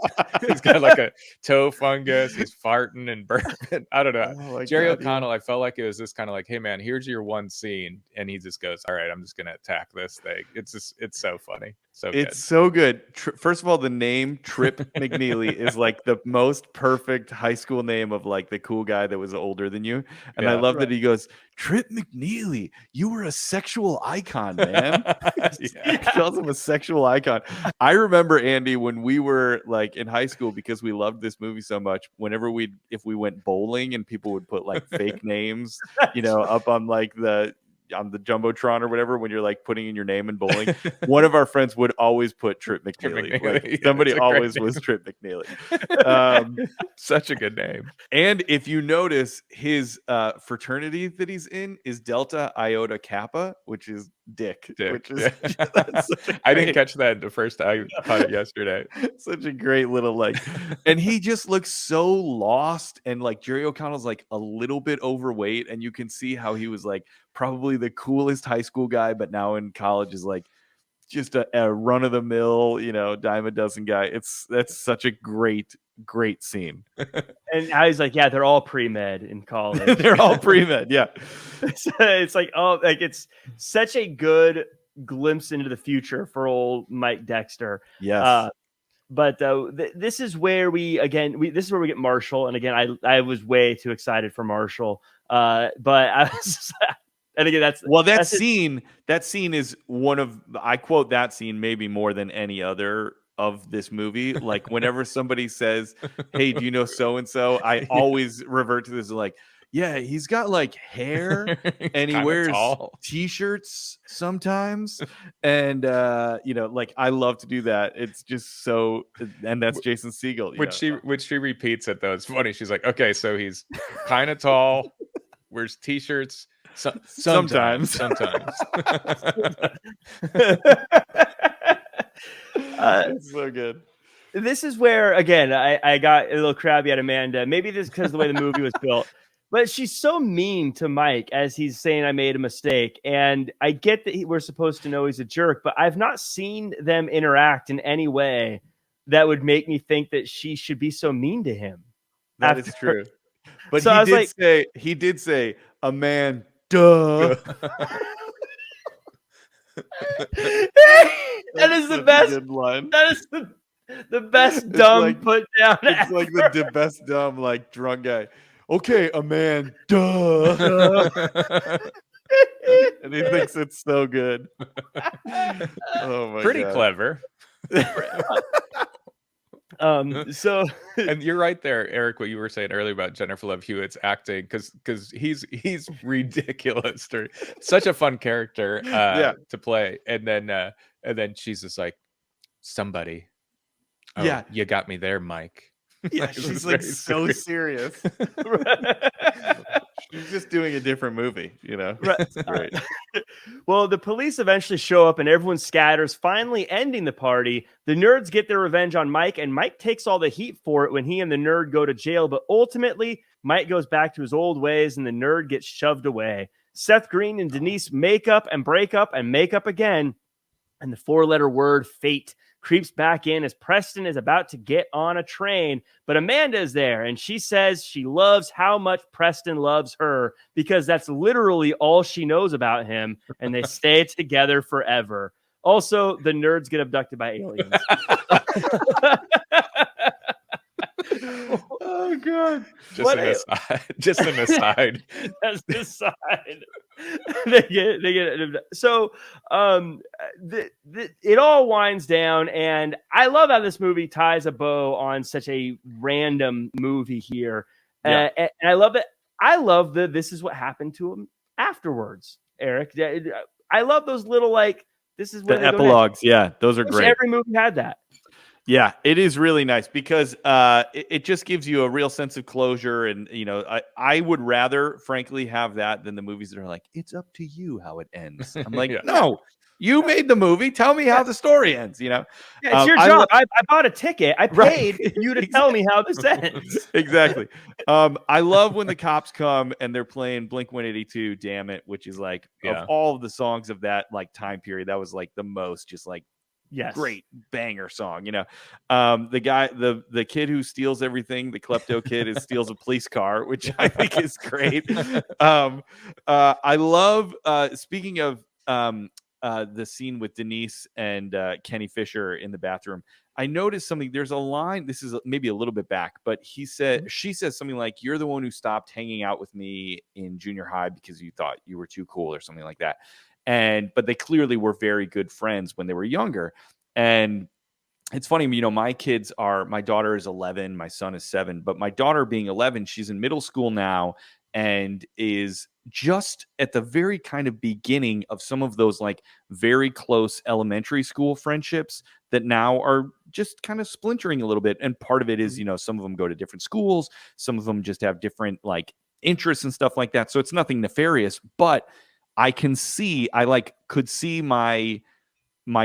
[SPEAKER 2] He's got like a toe fungus. He's farting and burping. I don't know. Oh Jerry O'Connell, I felt like it was this kind of like, hey, man, here's your one scene. And he just goes, all right, I'm just going to attack this thing. It's so funny.
[SPEAKER 3] It's so good. First of all, the name Trip McNeely is like the most perfect high school name of like the cool guy that was older than you. And I love that he goes, Trip McNeely, you were a sexual icon, man. He calls him a sexual icon. I remember, Andy, when we were like in high school, because we loved this movie so much, whenever if we went bowling and people would put like fake names, up on like on the Jumbotron or whatever, when you're like putting in your name in bowling, one of our friends would always put Trip McNeely. Like, somebody always was Trip McNeely.
[SPEAKER 2] Such a good name.
[SPEAKER 3] And if you notice, his fraternity that he's in is Delta Iota Kappa, which is Dick. Which is
[SPEAKER 2] I didn't catch that the first I caught it yesterday.
[SPEAKER 3] Such a great little and he just looks so lost, and like Jerry O'Connell's like a little bit overweight, and you can see how he was like probably the coolest high school guy, but now in college is like just a run-of-the-mill, dime a dozen guy. That's such a great scene.
[SPEAKER 1] And now he's like, yeah, they're all pre-med in college.
[SPEAKER 3] They're all pre-med, yeah.
[SPEAKER 1] It's like, it's such a good glimpse into the future for old Mike Dexter.
[SPEAKER 3] Yes.
[SPEAKER 1] But this is where we get Marshall. And again, I was way too excited for Marshall. But I was and again, that
[SPEAKER 3] scene is one of, I quote that scene maybe more than any other of this movie. Like whenever somebody says, hey, do you know so-and-so? I always revert to this like, yeah, he's got like hair and he
[SPEAKER 2] Kinda
[SPEAKER 3] wears
[SPEAKER 2] tall.
[SPEAKER 3] t-shirts sometimes. And like I love to do that. It's just so, and that's Jason Segel.
[SPEAKER 2] When she repeats it though, it's funny. She's like, okay, so he's kind of tall, wears t-shirts, sometimes.
[SPEAKER 3] It's so good.
[SPEAKER 1] This is where, again, I got a little crabby at Amanda. Maybe this is because of the way the movie was built. But she's so mean to Mike as he's saying, I made a mistake. And I get that we're supposed to know he's a jerk, but I've not seen them interact in any way that would make me think that she should be so mean to him.
[SPEAKER 3] That is true. But
[SPEAKER 1] so
[SPEAKER 3] he did say, a man, duh.
[SPEAKER 1] That is the best line. That is the best dumb put down.
[SPEAKER 3] It's like the best dumb, like drunk guy. Okay, a man, duh. And he thinks it's so good. Oh my
[SPEAKER 2] Pretty
[SPEAKER 3] God.
[SPEAKER 2] clever.
[SPEAKER 1] So
[SPEAKER 2] and you're right there, Eric, what you were saying earlier about Jennifer Love Hewitt's acting, because he's ridiculous. Such a fun character to play. And then she's just like, somebody. Oh,
[SPEAKER 3] yeah,
[SPEAKER 2] you got me there, Mike.
[SPEAKER 3] Yeah, she's like so serious. She's just doing a different movie,
[SPEAKER 1] Right.
[SPEAKER 3] Great.
[SPEAKER 1] Well, the police eventually show up and everyone scatters, finally ending the party. The nerds get their revenge on Mike, and Mike takes all the heat for it when he and the nerd go to jail. But ultimately, Mike goes back to his old ways and the nerd gets shoved away. Seth Green and Denise make up and break up and make up again. And the 4-letter word fate creeps back in as Preston is about to get on a train. But Amanda is there, and she says she loves how much Preston loves her because that's literally all she knows about him, and they stay together forever. Also, the nerds get abducted by aliens.
[SPEAKER 3] Oh God!
[SPEAKER 2] Just an aside.
[SPEAKER 1] That's the side. They get so. It all winds down, and I love how this movie ties a bow on such a random movie here. Yeah. And I love it. I love this is what happened to him afterwards, Eric. I love those little this is where
[SPEAKER 3] the epilogues. Yeah, those are great.
[SPEAKER 1] Every movie had that.
[SPEAKER 3] Yeah, it is really nice because it just gives you a real sense of closure. And, I would rather, frankly, have that than the movies that are like, it's up to you how it ends. I'm like, no, you made the movie. Tell me how the story ends,
[SPEAKER 1] Yeah, it's your job. I bought a ticket. I paid you to tell me how this ends.
[SPEAKER 3] Exactly. I love when the cops come and they're playing Blink-182, Damn It, which is like, of all of the songs of that time period, that was like the most just great banger song. The guy, the kid who steals everything, the klepto kid, steals a police car, which I think is great. I love speaking of the scene with Denise and Kenny Fisher in the bathroom. I noticed something. There's a line. This is maybe a little bit back, but she says something like, "You're the one who stopped hanging out with me in junior high because you thought you were too cool," or something like that. But they clearly were very good friends when they were younger. And it's funny, my daughter is 11, my son is 7, but my daughter being 11, she's in middle school now and is just at the very kind of beginning of some of those very close elementary school friendships that now are just kind of splintering a little bit. And part of it is, some of them go to different schools. Some of them just have different interests and stuff like that. So it's nothing nefarious, but I could see my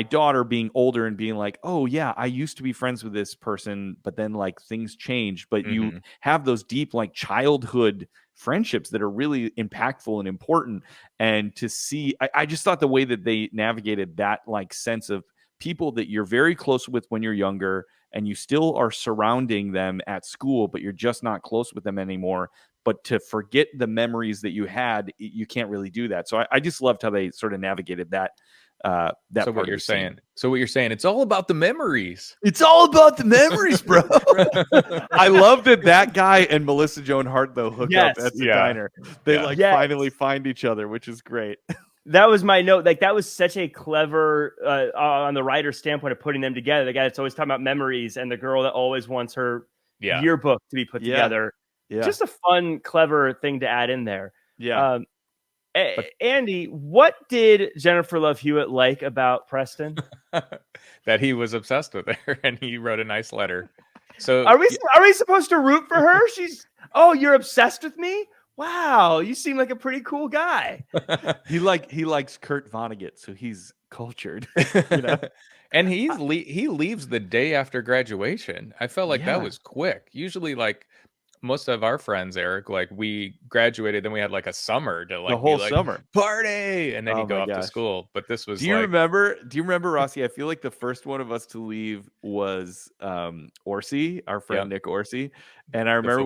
[SPEAKER 3] daughter being older and being like, oh yeah, I used to be friends with this person, but then things changed. But you have those deep childhood friendships that are really impactful and important. And to see, I just thought the way that they navigated that sense of people that you're very close with when you're younger and you still are surrounding them at school, but you're just not close with them anymore. But to forget the memories that you had, you can't really do that. So I just loved how they sort of navigated that. So
[SPEAKER 2] what you're saying, it's all about the memories.
[SPEAKER 3] It's all about the memories, bro. I love that guy and Melissa Joan Hart though hook up at the diner. They finally find each other, which is great.
[SPEAKER 1] That was my note. That was such a clever on the writer's standpoint of putting them together. The guy that's always talking about memories and the girl that always wants her yearbook to be put together. just a fun, clever thing to add in there.
[SPEAKER 3] Yeah.
[SPEAKER 1] Andy, what did Jennifer Love Hewitt like about Preston?
[SPEAKER 2] That he was obsessed with her, and he wrote a nice letter. So
[SPEAKER 1] are we supposed to root for her? You're obsessed with me? Wow, you seem like a pretty cool guy.
[SPEAKER 3] he likes Kurt Vonnegut, so he's cultured.
[SPEAKER 2] And he leaves the day after graduation. I felt like that was quick. Usually, like most of our friends, Eric, like we graduated, then we had like a summer to like
[SPEAKER 3] the whole summer
[SPEAKER 2] party, and then you go off to school. But this was. Do you
[SPEAKER 3] remember, Rossi? I feel like the first one of us to leave was Orsi, our friend Nick Orsi, and I remember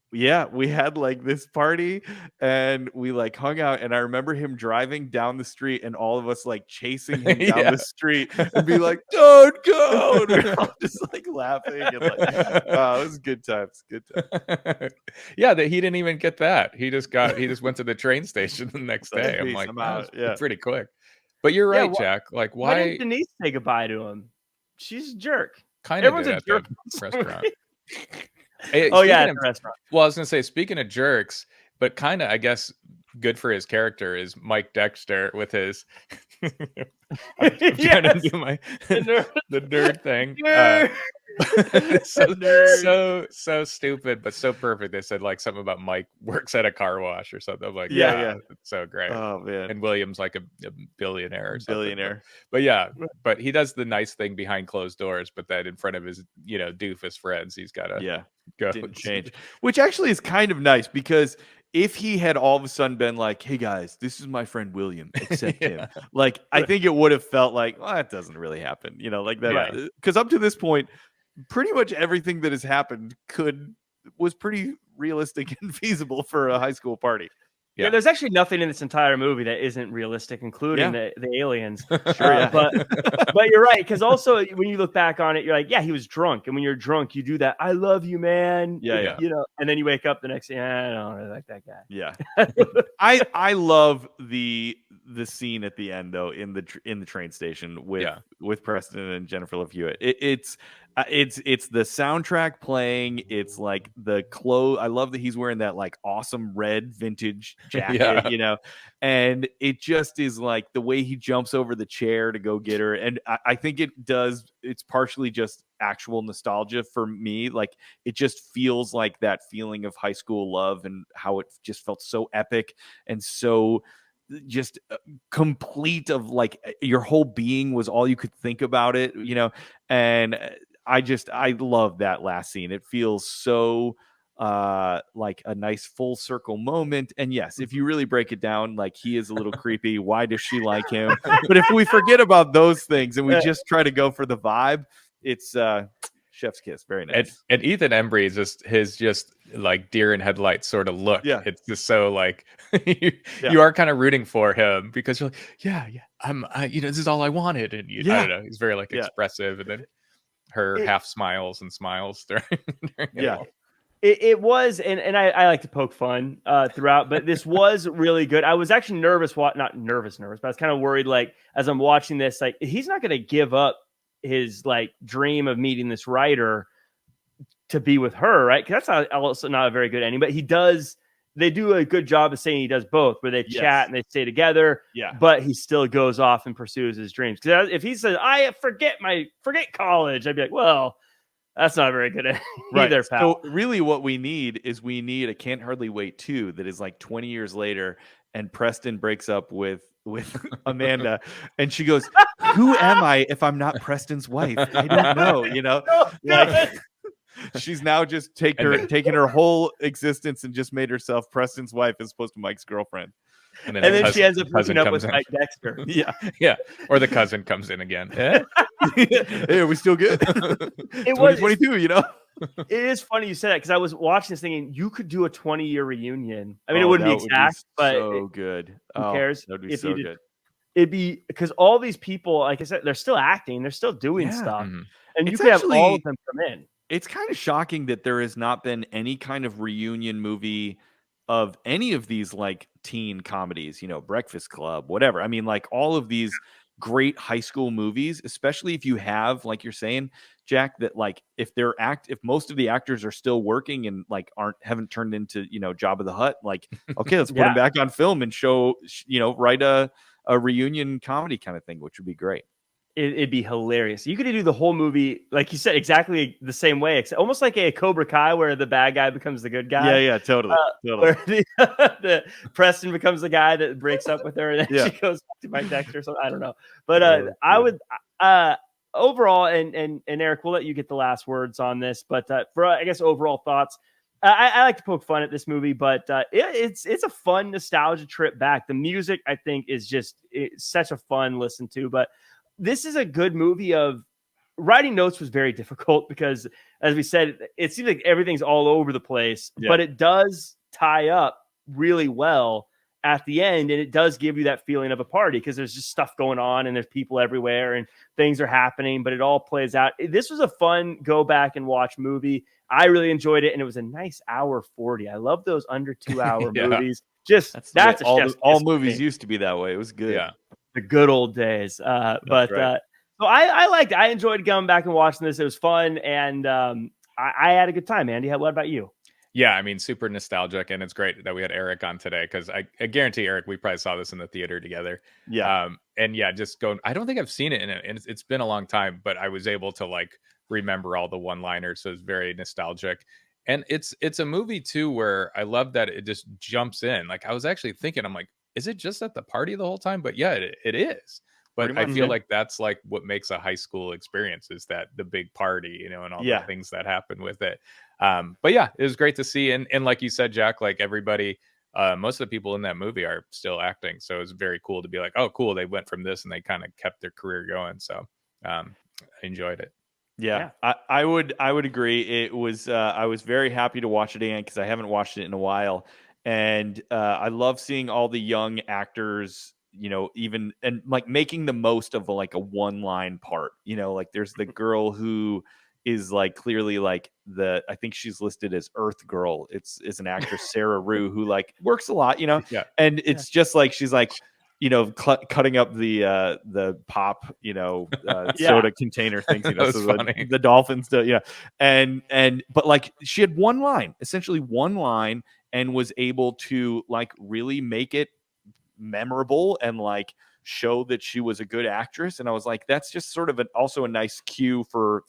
[SPEAKER 3] we had like this party and we like hung out, and I remember him driving down the street and all of us like chasing him down the street and be like, "Don't go!" And we're all just like laughing and like, it was good times.
[SPEAKER 2] Yeah, that he didn't even get that. He just went to the train station the next day. I'm like, pretty quick. But you're right, Jack. Like, why
[SPEAKER 1] didn't Denise say goodbye to him? She's a jerk.
[SPEAKER 2] Everyone's a jerk at the restaurant.
[SPEAKER 1] At the restaurant.
[SPEAKER 2] Well, I was gonna say, speaking of jerks, but kind of, I guess, good for his character is Mike Dexter with his. I'm trying to do the nerd thing. So stupid, but so perfect. They said like something about Mike works at a car wash or something. I'm like, it's so great.
[SPEAKER 3] Oh man,
[SPEAKER 2] and William's like a billionaire or something.
[SPEAKER 3] But
[SPEAKER 2] but he does the nice thing behind closed doors, but then in front of his doofus friends, he's got to go
[SPEAKER 3] didn't change, which actually is kind of nice, because if he had all of a sudden been like, "Hey guys, this is my friend William, accept him," like I think it would have felt like, well, that doesn't really happen, like that. Because up to this point, pretty much everything that has happened was pretty realistic and feasible for a high school party.
[SPEAKER 1] Yeah, there's actually nothing in this entire movie that isn't realistic, including the aliens.
[SPEAKER 3] Sure,
[SPEAKER 1] but you're right, because also when you look back on it, you're like, he was drunk, and when you're drunk, you do that. I love you, man. And then you wake up the next day. I don't really like that guy.
[SPEAKER 3] Yeah, I love the scene at the end though in the train station with Preston and Jennifer Love Hewitt. It's the soundtrack playing. It's like the clothes. I love that he's wearing that like awesome red vintage jacket, and it just is like the way he jumps over the chair to go get her. And I think it's partially just actual nostalgia for me. Like it just feels like that feeling of high school love and how it just felt so epic and so just complete, of like your whole being was all you could think about it, and I love that last scene. It feels so like a nice full circle moment. And yes, if you really break it down, like he is a little creepy. Why does she like him? But if we forget about those things and we just try to go for the vibe, it's chef's kiss. Very nice.
[SPEAKER 2] And Ethan Embry is just like deer in headlights sort of look.
[SPEAKER 3] Yeah.
[SPEAKER 2] It's just so like you are kind of rooting for him because you're like, this is all I wanted. And I don't know, he's very like expressive, and then her half smiles during
[SPEAKER 1] It was, and I like to poke fun throughout, but this was really good. I was actually nervous, not nervous, but I was kind of worried, like, as I'm watching this, like, he's not going to give up his, like, dream of meeting this writer to be with her, right? Because that's also not a very good ending, but they do a good job of saying he does both, where they chat and they stay together, but he still goes off and pursues his dreams. Because if he says, I forget college, I'd be like, well, that's not very good either, pal.
[SPEAKER 3] So really what we need a Can't Hardly Wait 2 that is like 20 years later, and Preston breaks up with Amanda, and she goes, who am I if I'm not Preston's wife? I don't know, like she's now just taken her whole existence and just made herself Preston's wife as opposed to Mike's girlfriend.
[SPEAKER 1] And then she ends up hooking up with Mike Dexter.
[SPEAKER 2] Yeah. Or the cousin comes in again.
[SPEAKER 3] Hey, are we still good? It 2022,
[SPEAKER 1] It is funny you said that, because I was watching this thinking you could do a 20-year reunion. I mean, it wouldn't be exact, but
[SPEAKER 3] so good.
[SPEAKER 1] Who cares?
[SPEAKER 3] That would be so good.
[SPEAKER 1] It'd be, because all these people, like I said, they're still acting, they're still doing stuff, and you could have all of them come in.
[SPEAKER 3] It's kind of shocking that there has not been any kind of reunion movie of any of these like teen comedies, Breakfast Club, whatever. I mean, like all of these great high school movies, especially if you have, like you're saying, Jack, that like if most of the actors are still working and like haven't turned into, Jabba the Hutt, like, okay, let's put them back on film and show, write a reunion comedy kind of thing, which would be great.
[SPEAKER 1] It'd be hilarious. You could do the whole movie, like you said, exactly the same way, almost like a Cobra Kai, where the bad guy becomes the good guy.
[SPEAKER 3] Yeah, totally.
[SPEAKER 1] Where the Preston becomes the guy that breaks up with her, and then she goes back to Mike Dexter or something. I don't know, but I would overall, and Eric, we'll let you get the last words on this. But for I guess overall thoughts, I like to poke fun at this movie, but it's a fun nostalgia trip back. The music, I think, is just such a fun listen to, but this is a good movie. Of writing notes was very difficult because, as we said, it seems like everything's all over the place, but it does tie up really well at the end. And it does give you that feeling of a party because there's just stuff going on and there's people everywhere and things are happening, but it all plays out. This was a fun go back and watch movie. I really enjoyed it. And it was a nice hour 40. I love those under 2 hour movies. That's
[SPEAKER 3] all movies used to be that way. It was good.
[SPEAKER 1] Yeah. The good old days. So I liked it. I enjoyed going back and watching this. It was fun. And I had a good time, Andy. What about you?
[SPEAKER 2] Yeah, I mean, super nostalgic, and it's great that we had Eric on today because I guarantee, Eric, we probably saw this in the theater together.
[SPEAKER 3] Yeah.
[SPEAKER 2] And yeah, just going, I don't think I've seen it and it's been a long time, but I was able to like remember all the one-liners, so it's very nostalgic. And it's a movie too where I love that it just jumps in. Like I was actually thinking, I'm like, is it just at the party the whole time? But yeah, it is. But I feel like that's like what makes a high school experience is that the big party, and all the things that happen with it. But yeah, it was great to see. And like you said, Jack, like everybody, most of the people in that movie are still acting. So it's very cool to be like, oh, cool. They went from this and they kind of kept their career going. So I enjoyed it.
[SPEAKER 3] Yeah. I would agree. It was, I was very happy to watch it again because I haven't watched it in a while. And I love seeing all the young actors, even and like making the most of like a one-line part. Like there's the girl who is like clearly like I think she's listed as Earth Girl. It's an actress, Sarah Rue, who like works a lot, and it's just like she's like, cutting up the pop, soda container things, so the dolphins do, but like she had essentially one line, and was able to like really make it memorable and like show that she was a good actress. And I was like, that's just sort of also a nice cue for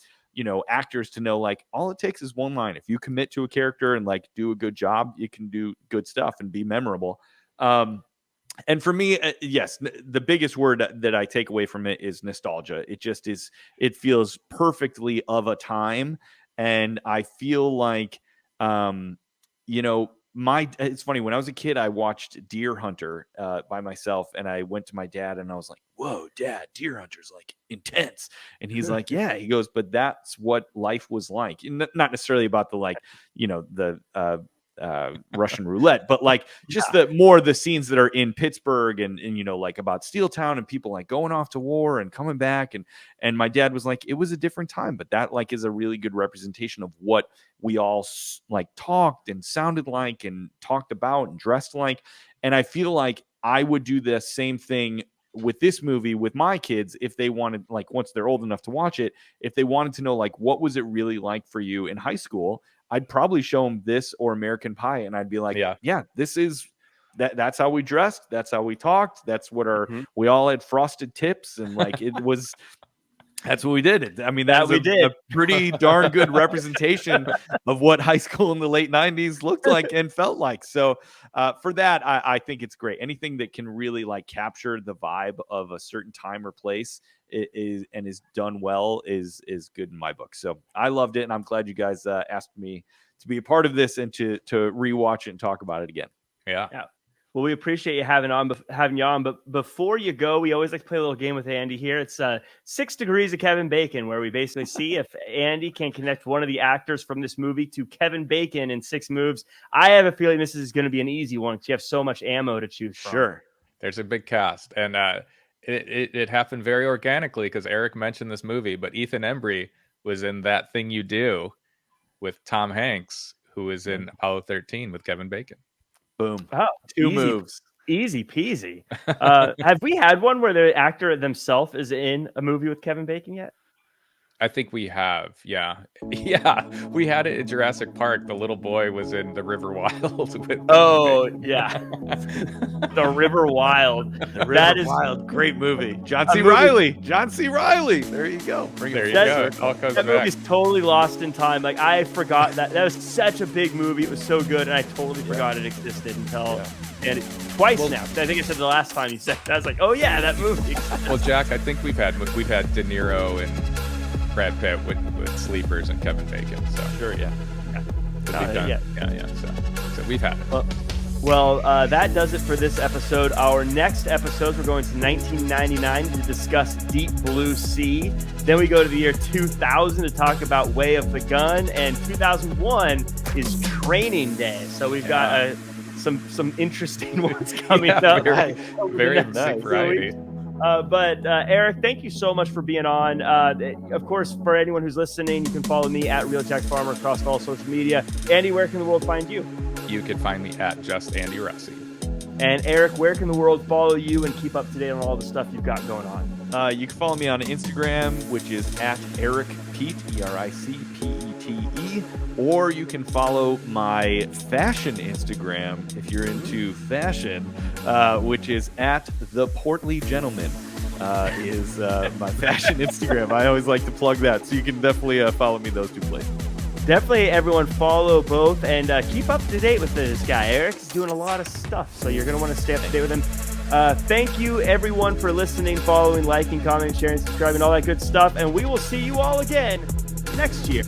[SPEAKER 3] actors to know, like, all it takes is one line. If you commit to a character and like do a good job, you can do good stuff and be memorable. And for me, yes, the biggest word that I take away from it is nostalgia. It just is, it feels perfectly of a time. And I feel like, it's funny, when I was a kid, I watched Deer Hunter by myself, and I went to my dad and I was like, whoa, Dad, Deer Hunter's like intense. And he's like, yeah, he goes, but that's what life was like. And not necessarily about the like, the Russian roulette, but like just the scenes that are in Pittsburgh and like about Steel Town and people like going off to war and coming back. And my dad was like, it was a different time, but that like is a really good representation of what we all like talked and sounded like and talked about and dressed like. And I feel like I would do the same thing with this movie with my kids if they wanted, like, once they're old enough to watch it, if they wanted to know like what was it really like for you in high school, I'd probably show them this or American Pie, and I'd be like, yeah, this is that's how we dressed, that's how we talked, that's what we all had frosted tips, and like it was that's what we did. I mean, that was a pretty darn good representation of what high school in the late 90s looked like and felt like. So for that, I think it's great. Anything that can really like capture the vibe of a certain time or place is done well is good in my book. So I loved it, and I'm glad you guys asked me to be a part of this and to rewatch it and talk about it again.
[SPEAKER 2] Yeah.
[SPEAKER 1] Well, we appreciate you having you on. But before you go, we always like to play a little game with Andy here. It's 6 Degrees of Kevin Bacon, where we basically see if Andy can connect one of the actors from this movie to Kevin Bacon in 6 moves. I have a feeling this is going to be an easy one because you have so much ammo to choose from.
[SPEAKER 3] Sure.
[SPEAKER 2] There's a big cast. And it happened very organically because Eric mentioned this movie, but Ethan Embry was in That Thing You Do with Tom Hanks, who was in Apollo 13 with Kevin Bacon.
[SPEAKER 3] Boom.
[SPEAKER 1] Oh,
[SPEAKER 3] 2 moves.
[SPEAKER 1] Easy peasy. Have we had one where the actor themselves is in a movie with Kevin Bacon yet?
[SPEAKER 2] I think we have, yeah. We had it in Jurassic Park. The little boy was in The River Wild with.
[SPEAKER 1] Oh yeah, The River Wild.
[SPEAKER 3] The River Wild, great movie. John C. Reilly. There you go.
[SPEAKER 2] There you go. It all comes
[SPEAKER 1] that
[SPEAKER 2] back.
[SPEAKER 1] movie's totally lost in time. Like I forgot that was such a big movie. It was so good, and I totally forgot it existed until and twice now. I think I said the last time you said that. I was like, oh yeah, that movie.
[SPEAKER 2] Well, Jack, I think we've had De Niro and Brad Pitt with Sleepers and Kevin Bacon. So
[SPEAKER 3] Sure, yeah.
[SPEAKER 2] So we've had it.
[SPEAKER 1] Well, that does it for this episode. Our next episodes, we're going to 1999 to discuss Deep Blue Sea. Then we go to the year 2000 to talk about Way of the Gun, and 2001 is Training Day. So we've got some interesting ones coming up.
[SPEAKER 2] Very interesting variety.
[SPEAKER 1] But Eric, thank you so much for being on. Of course, for anyone who's listening, you can follow me at Real Jack Farmer across all social media. Andy, where can the world find you?
[SPEAKER 2] You can find me at Just Andy Russi.
[SPEAKER 1] And Eric, where can the world follow you and keep up to date on all the stuff you've got going on?
[SPEAKER 3] You can follow me on Instagram, which is at Eric Pete, ERICPETE, or you can follow my fashion Instagram if you're into fashion, which is at The Portly Gentleman. Is my fashion Instagram. I always like to plug that, so you can definitely follow me those two places.
[SPEAKER 1] Definitely, everyone follow both and keep up to date with this guy. Eric's doing a lot of stuff, so you're going to want to stay up to date with him. Thank you, everyone, for listening, following, liking, commenting, sharing, subscribing, all that good stuff. And we will see you all again next year.